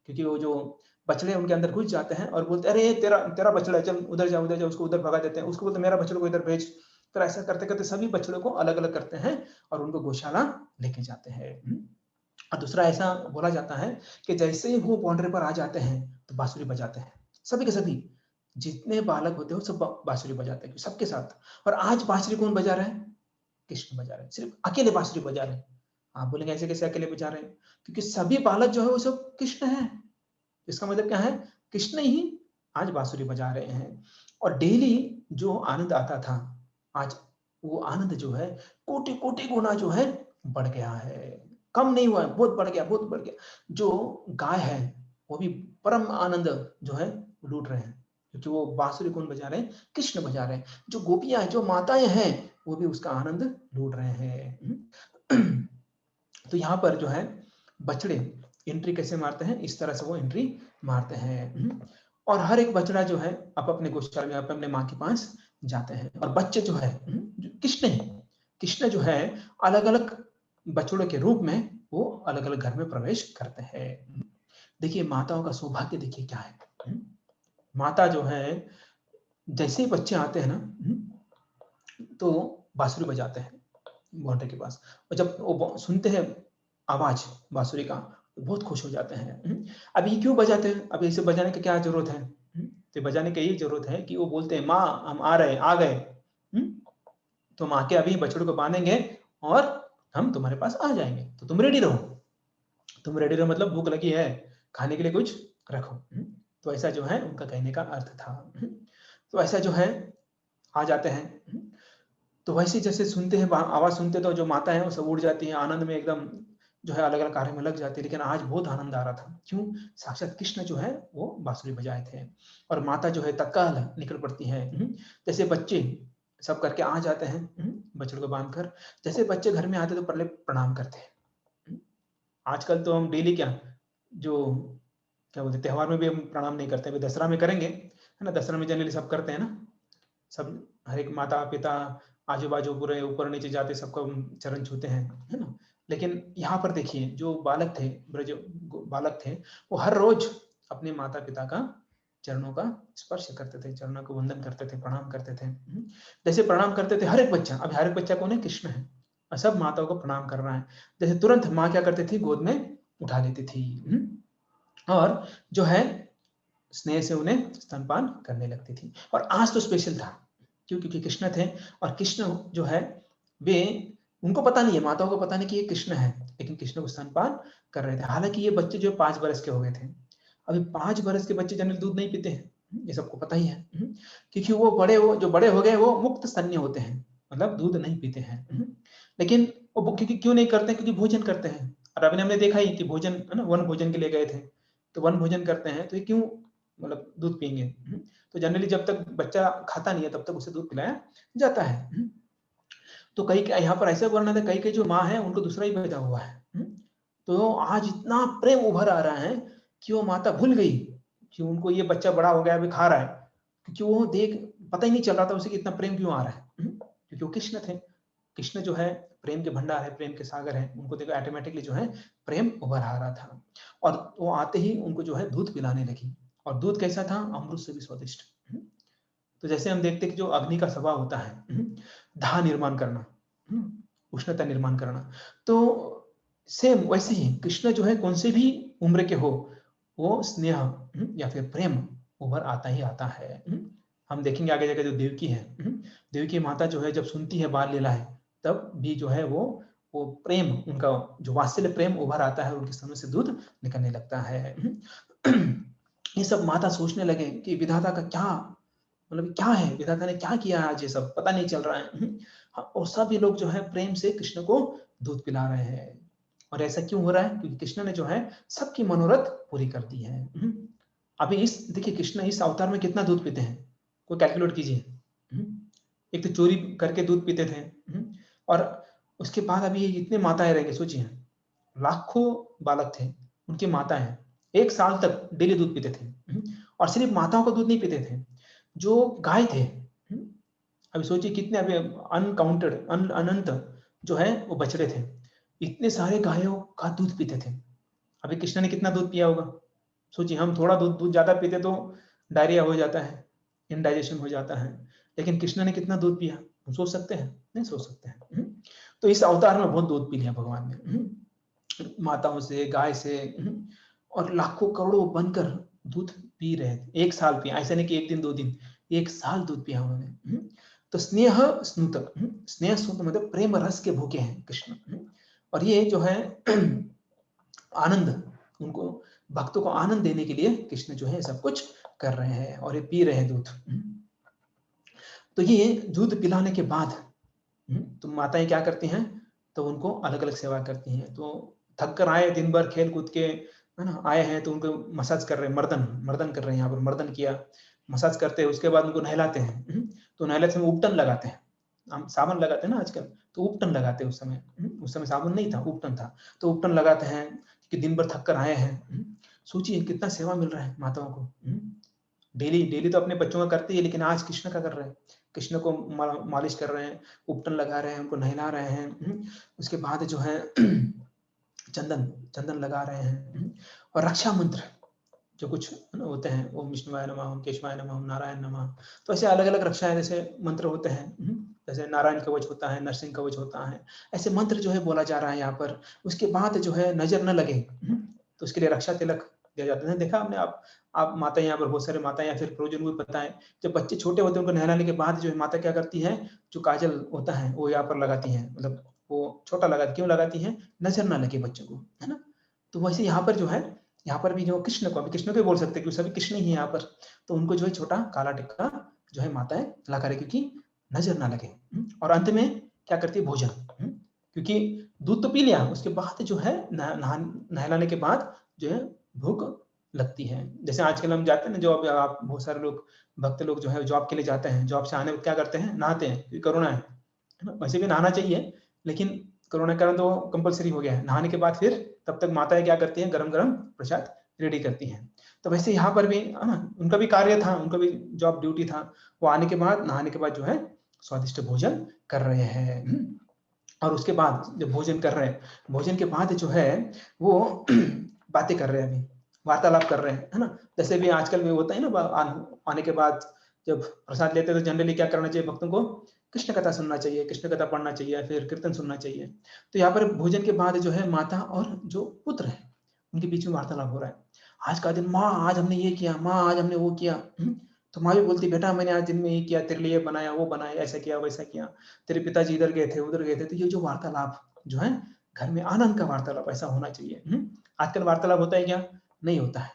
क्योंकि वो जो बछड़े उनके अंदर घुस जाते हैं और बोलते हैं अरे तेरा तेरा बछड़ा है, चल उधर जा, उसको उधर भगा देते हैं, उसको बोलते मेरा बछड़े को इधर भेज। फिर ऐसा करते करते सभी बछड़ों को अलग अलग करते हैं और उनको गौशाला लेके जाते हैं। और दूसरा ऐसा बोला जाता है कि जैसे ही वो बाउंड्री पर आ जाते हैं तो बांसुरी बजाते हैं, सभी के सभी जितने बालक होते हैं सब बांसुरी बजाते हैं सबके साथ। और आज बांसुरी कौन बजा रहा है, कृष्ण बजा रहे हैं, सिर्फ अकेले बांसुरी बजा रहे हैं। आप बोलेंगे ऐसे कैसे अकेले बजा रहे हैं, क्योंकि सभी बालक जो है वो सब कृष्ण है। इसका मतलब क्या है, कृष्ण ही आज बांसुरी बजा रहे हैं। और डेली जो आनंद आता था, आज वो आनंद जो है कोटि कोटि गुना जो है बढ़ गया है, कम नहीं हुआ है, बहुत बढ़ गया, बहुत बढ़ गया। जो गाय है वो भी परम आनंद जो है लूट रहे हैं, क्योंकि वो बांसुरी कौन बजा रहे हैं, कृष्ण बजा रहे हैं। जो गोपियां हैं, जो माताएं हैं, वो भी उसका आनंद लूट रहे हैं। तो यहाँ पर जो है बछड़े एंट्री कैसे मारते हैं, इस तरह से वो एंट्री मारते हैं। और हर एक बछड़ा जो है आप अपने गौशाला में अपने माँ के पास जाते हैं और बच्चे जो है कृष्ण जो है अलग अलग बछड़ों के रूप में वो अलग अलग घर में प्रवेश करते हैं। देखिए माताओं का सौभाग्य देखिए क्या है। माता जो है जैसे ही बच्चे आते हैं ना तो बांसुरी बजाते हैं, बाउंड्री के पास। और जब वो सुनते हैं आवाज बांसुरी का तो बहुत खुश हो जाते हैं। अब ये क्यों बजाते हैं? अब इसे बजाने की क्या जरूरत है? तो बजाने की यही जरूरत है कि वो बोलते हैं माँ हम आ रहे आ गए। तो माँ के अभी बछड़े को बांधेंगे और हम तुम्हारे पास आ जाएंगे, तो तुम रेडी रहो। तुम रेडी रहो मतलब भूख लगी है, खाने के लिए कुछ रखो। तो ऐसा जो है उनका कहने का अर्थ था। तो ऐसा जो है आ जाते हैं। तो वैसे जैसे सुनते हैं आवाज सुनते तो जो माता है वो सब उड़ जाती है आनंद में, एकदम जो है अलग अलग कार्य में लग जाती है। लेकिन आज बहुत आनंद आ रहा था, क्यों? साक्षात कृष्ण जो है वो बांसुरी बजाए थे। और माता जो है तत्काल निकल पड़ती है। जैसे बच्चे सब करके आ जाते हैं बछड़े को बांधकर। जैसे बच्चे घर में आते तो पहले प्रणाम करते हैं। आजकल तो हम डेली क्या जो क्या बोलते त्योहार में भी हम प्रणाम नहीं करते, दसरा में करेंगे है ना, दसरा में जनरली सब करते हैं ना, सब हर एक माता पिता आजू बाजू पूरे ऊपर नीचे जाते सबको चरण छूते हैं, है ना। लेकिन यहाँ पर देखिए जो बालक थे, ब्रज बालक थे, वो हर रोज अपने माता पिता का चरणों का स्पर्श करते थे, चरणों को वंदन करते थे, प्रणाम करते थे। जैसे प्रणाम करते थे हर एक बच्चा, अब हर एक बच्चा कौन है? कृष्ण है, और सब माताओं को प्रणाम कर रहा है। जैसे तुरंत माँ क्या करती थी? गोद में उठा लेती थी और जो है स्नेह से उन्हें स्तनपान करने लगती थी। और आज तो स्पेशल था, क्यों? क्योंकि कृष्ण थे, और कृष्ण जो है वे उनको पता नहीं है, माताओं को पता नहीं कि ये कृष्ण है, लेकिन कृष्ण को स्तनपान कर रहे थे। हालांकि ये बच्चे जो 5 बरस के हो गए थे। अभी 5 बरस के बच्चे जनरल दूध नहीं पीते हैं, ये सबको पता ही है। क्योंकि वो जो बड़े हो गए वो मुक्त स्तन्य होते हैं, मतलब दूध नहीं पीते हैं। लेकिन वो क्योंकि क्यों नहीं करते हैं? क्योंकि भोजन करते हैं। और अभी हमने देखा ही कि भोजन है ना, वन भोजन के लिए गए थे, तो वन भोजन करते हैं तो ये क्यों मतलब दूध पिएंगे? तो जनरली जब तक बच्चा खाता नहीं है तब तक उसे दूध पिलाया जाता है। तो कई यहाँ पर ऐसा वर्णन है, कई कई जो माँ है उनको दूसरा ही पैदा हुआ है। तो आज इतना प्रेम उभर आ रहा है कि वो माता भूल गई कि उनको ये बच्चा बड़ा हो गया अभी खा रहा है, क्योंकि वो देख पता ही नहीं चल रहा था उसे कि इतना प्रेम क्यों आ रहा है। क्योंकि वो कृष्ण थे। कृष्ण जो है प्रेम के भंडार है, प्रेम के सागर है, उनको देखो ऑटोमेटिकली जो है प्रेम उभर आ रहा था। और वो आते ही उनको जो है दूध पिलाने लगी। और दूध कैसा था? अमृत से भी स्वादिष्ट। तो जैसे हम देखते कि जो अग्नि का स्वभाव होता है दाह निर्माण करना, उष्णता निर्माण करना, तो सेम वैसे ही कृष्ण जो है कौन से भी उम्र के हो, वो स्नेह या फिर प्रेम उभर आता ही आता है। हम देखेंगे आगे जाकर जो देवकी है, देवकी माता जो है जब सुनती है बाल लीला है, तब भी जो है वो प्रेम, उनका जो वात्सल्य प्रेम उभर आता है, उनके स्तनों से दूध निकलने लगता है। ये सब माता सोचने लगे कि विधाता का क्या मतलब क्या है, विधाता ने क्या किया आज, ये सब पता नहीं चल रहा है। और सभी लोग जो है प्रेम से कृष्ण को दूध पिला रहे हैं। और ऐसा क्यों हो रहा है? क्योंकि कृष्ण ने जो है सबकी मनोरथ पूरी कर दी है। अभी इस देखिए कृष्ण इस अवतार में कितना दूध पीते हैं, कोई कैलकुलेट कीजिए। एक तो चोरी करके दूध पीते थे, और उसके बाद अभी इतने माताएं रहेंगे, सोचिए लाखों बालक थे, उनकी माताएं 1 साल तक डेली दूध पीते थे। और सिर्फ माताओं का दूध नहीं पीते थे, जो गाय थे, अभी सोचिए कितने अभी अनकाउंटेड अनंत जो है वो बछड़े थे, इतने सारे गायों का दूध पीते थे। अभी कृष्ण ने कितना दूध पिया होगा? सोचिए हम थोड़ा दूध दूध ज्यादा पीते तो डायरिया हो जाता है, इनडाइजेशन हो जाता है, लेकिन कृष्ण ने कितना दूध पिया? हम सोच सकते हैं? नहीं सोच सकते हैं। तो इस अवतार में बहुत दूध पी लिया भगवान ने, माताओं से, गाय से, और लाखों करोड़ों बनकर दूध पी रहे थे। 1 साल पिया, ऐसा नहीं कि 1 दिन 2 दिन, 1 साल दूध पिया उन्होंने। तो स्नेह स्नुत, स्नेह स्नुत मतलब प्रेम रस के भूखे हैं कृष्ण। और ये जो है आनंद, उनको भक्तों को आनंद देने के लिए कृष्ण जो है सब कुछ कर रहे हैं, और ये पी रहे हैं दूध। तो ये दूध पिलाने के बाद तो माताएं क्या करती हैं? तो उनको अलग अलग सेवा करती हैं। तो थक कर आए दिन भर खेल कूद के, है ना, आए हैं, तो उनको मसाज कर रहे हैं, मर्दन मर्दन कर रहे हैं, यहाँ पर मर्दन किया, मसाज करते हैं। उसके बाद उनको नहलाते हैं। तो नहलाते समय उपटन लगाते हैं, हम साबुन लगाते हैं ना आजकल, तो उपटन लगाते हैं। उस समय साबुन नहीं था, उपटन था, तो उपटन लगाते हैं कि दिन भर थक कर आए हैं। सोचिए कितना सेवा मिल रहा है माताओं को। डेली डेली तो अपने बच्चों का करते ही, लेकिन आज कृष्ण का कर रहे हैं, कृष्ण को मालिश कर रहे हैं, उपटन लगा रहे हैं, उनको नहला रहे हैं। उसके बाद जो है चंदन चंदन लगा रहे हैं। और रक्षा मंत्र जो कुछ होते हैं, ओम विष्णुवाय नमः, ओम केशवाय नमः, ओम नारायण नमः, तो ऐसे अलग अलग रक्षा जैसे मंत्र होते हैं। जैसे नारायण कवच होता है, नरसिंह कवच होता है, ऐसे मंत्र जो है बोला जा रहा है यहाँ पर। उसके बाद जो है नज़र न लगे, तो उसके लिए रक्षा तिलक दिया जाता है। देखा आपने, आप माता यहाँ पर बहुत सारे माता या फिर प्रोजन को भी पता है, जब बच्चे छोटे होते हैं उनको नहलाने के बाद जो है माता क्या करती है, जो काजल होता है वो यहाँ पर लगाती हैं, मतलब वो छोटा लगा क्यों लगाती हैं, नज़र ना लगे बच्चों को, है ना? तो वैसे यहाँ पर जो है, यहाँ पर भी जो कृष्ण को, अभी कृष्ण को भी बोल सकते हैं क्योंकि सभी कृष्ण ही हैं यहाँ पर, तो उनको जो है छोटा काला टिक्का जो है माताएँ लगा रही क्योंकि नज़र ना लगे। और अंत में क्या करती है, भोजन। क्योंकि दूध तो पी लिया, उसके बाद जो है नहलाने के बाद जो है भूख लगती है। जैसे आजकल हम जाते हैं ना, जो अब आप बहुत सारे लोग, भक्त लोग जो है जॉब के लिए जाते हैं, जॉब से आने में क्या करते हैं, नहाते हैं क्योंकि कोरोना है ना? वैसे भी नहाना चाहिए, लेकिन कोरोना के कारण तो कंपल्सरी हो गया है। नहाने के बाद फिर तब तक माताएँ क्या करती हैं, गरम-गरम प्रसाद रेडी करती हैं। तो वैसे यहाँ पर भी है ना, उनका भी कार्य था, उनका भी जॉब ड्यूटी था। वो आने के बाद, नहाने के बाद जो है स्वादिष्ट भोजन कर रहे हैं। और उसके बाद जब भोजन कर रहे हैं, भोजन के बाद जो है वो बातें कर रहे हैं, अभी वार्तालाप कर रहे हैं, है ना? जैसे भी आजकल में होता है ना, आने के बाद जब प्रसाद लेते हैं तो जनरली क्या करना चाहिए, भक्तों को कृष्ण कथा सुनना चाहिए, कृष्ण कथा पढ़ना चाहिए, फिर कीर्तन सुनना चाहिए। तो यहाँ पर भोजन के बाद जो है माता और जो पुत्र है, उनके बीच में वार्तालाप हो रहा है। आज का दिन, माँ आज हमने ये किया, माँ आज हमने वो किया। तो माँ भी बोलती, बेटा मैंने आज दिन में ये किया, तेरे लिए बनाया, वो बनाया, ऐसा किया, वैसा किया। तेरे पिताजी इधर गए थे, उधर गए थे। तो ये जो वार्तालाप जो है, घर में आनंद का वार्तालाप ऐसा होना चाहिए। आजकल वार्तालाप होता है क्या? नहीं होता है।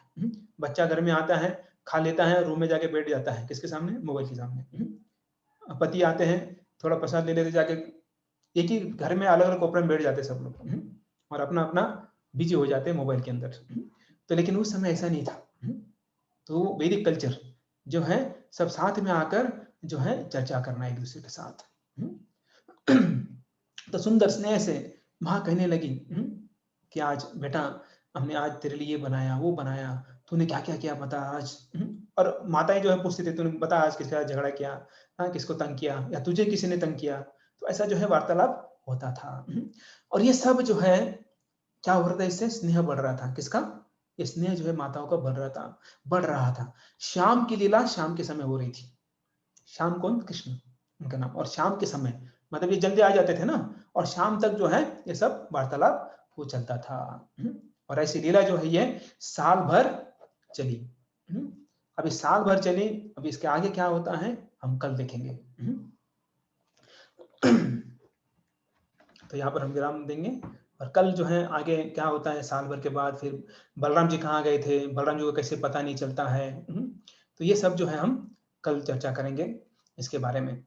बच्चा घर में आता है, खा लेता है, रूम में जाके बैठ जाता है, किसके सामने? मोबाइल के सामने। पति आते हैं, थोड़ा प्रसाद ले लेते जाके, एक ही घर में अलग-अलग कोपरे में बैठ जाते हैं सब लोग। और अपना-अपना बिज़ी हो जाते हैं मोबाइल के अंदर। तो लेकिन उस समय ऐसा नहीं था। तो वैदिक कल्चर जो है, सब साथ में आकर जो है चर्चा करना एक-दूसरे के साथ। तो सुंदर स्नेह से माँ कहने लगी, कि आज बेटा हमने आज तेरे लिए बनाया, वो बनाया, तूने क्या-क्या किया बता आज? और माताएँ जो है पूछती थी, तूने बता आज किसके साथ झगड़ा किया? हाँ, किसको तंग किया या तुझे किसी ने तंग किया? तो ऐसा जो है वार्तालाप होता था। और ये सब जो है क्या हो रहा था, इससे स्नेह बढ़ रहा था। किसका? ये स्नेह जो है माताओं का बढ़ रहा था। श्याम की लीला शाम के समय हो रही थी। श्याम कौन? कृष्ण, उनका नाम। और शाम के समय मतलब ये जल्दी आ जाते थे ना, और शाम तक जो है ये सब वार्तालाप हो चलता था। और ऐसी लीला जो है ये साल भर चली। अभी साल भर चली, अब इसके आगे क्या होता है हम कल देखेंगे। तो यहाँ पर हम विराम देंगे, और कल जो है आगे क्या होता है साल भर के बाद, फिर बलराम जी कहाँ गए थे, बलराम जी को कैसे पता नहीं चलता है। तो ये सब जो है हम कल चर्चा करेंगे इसके बारे में।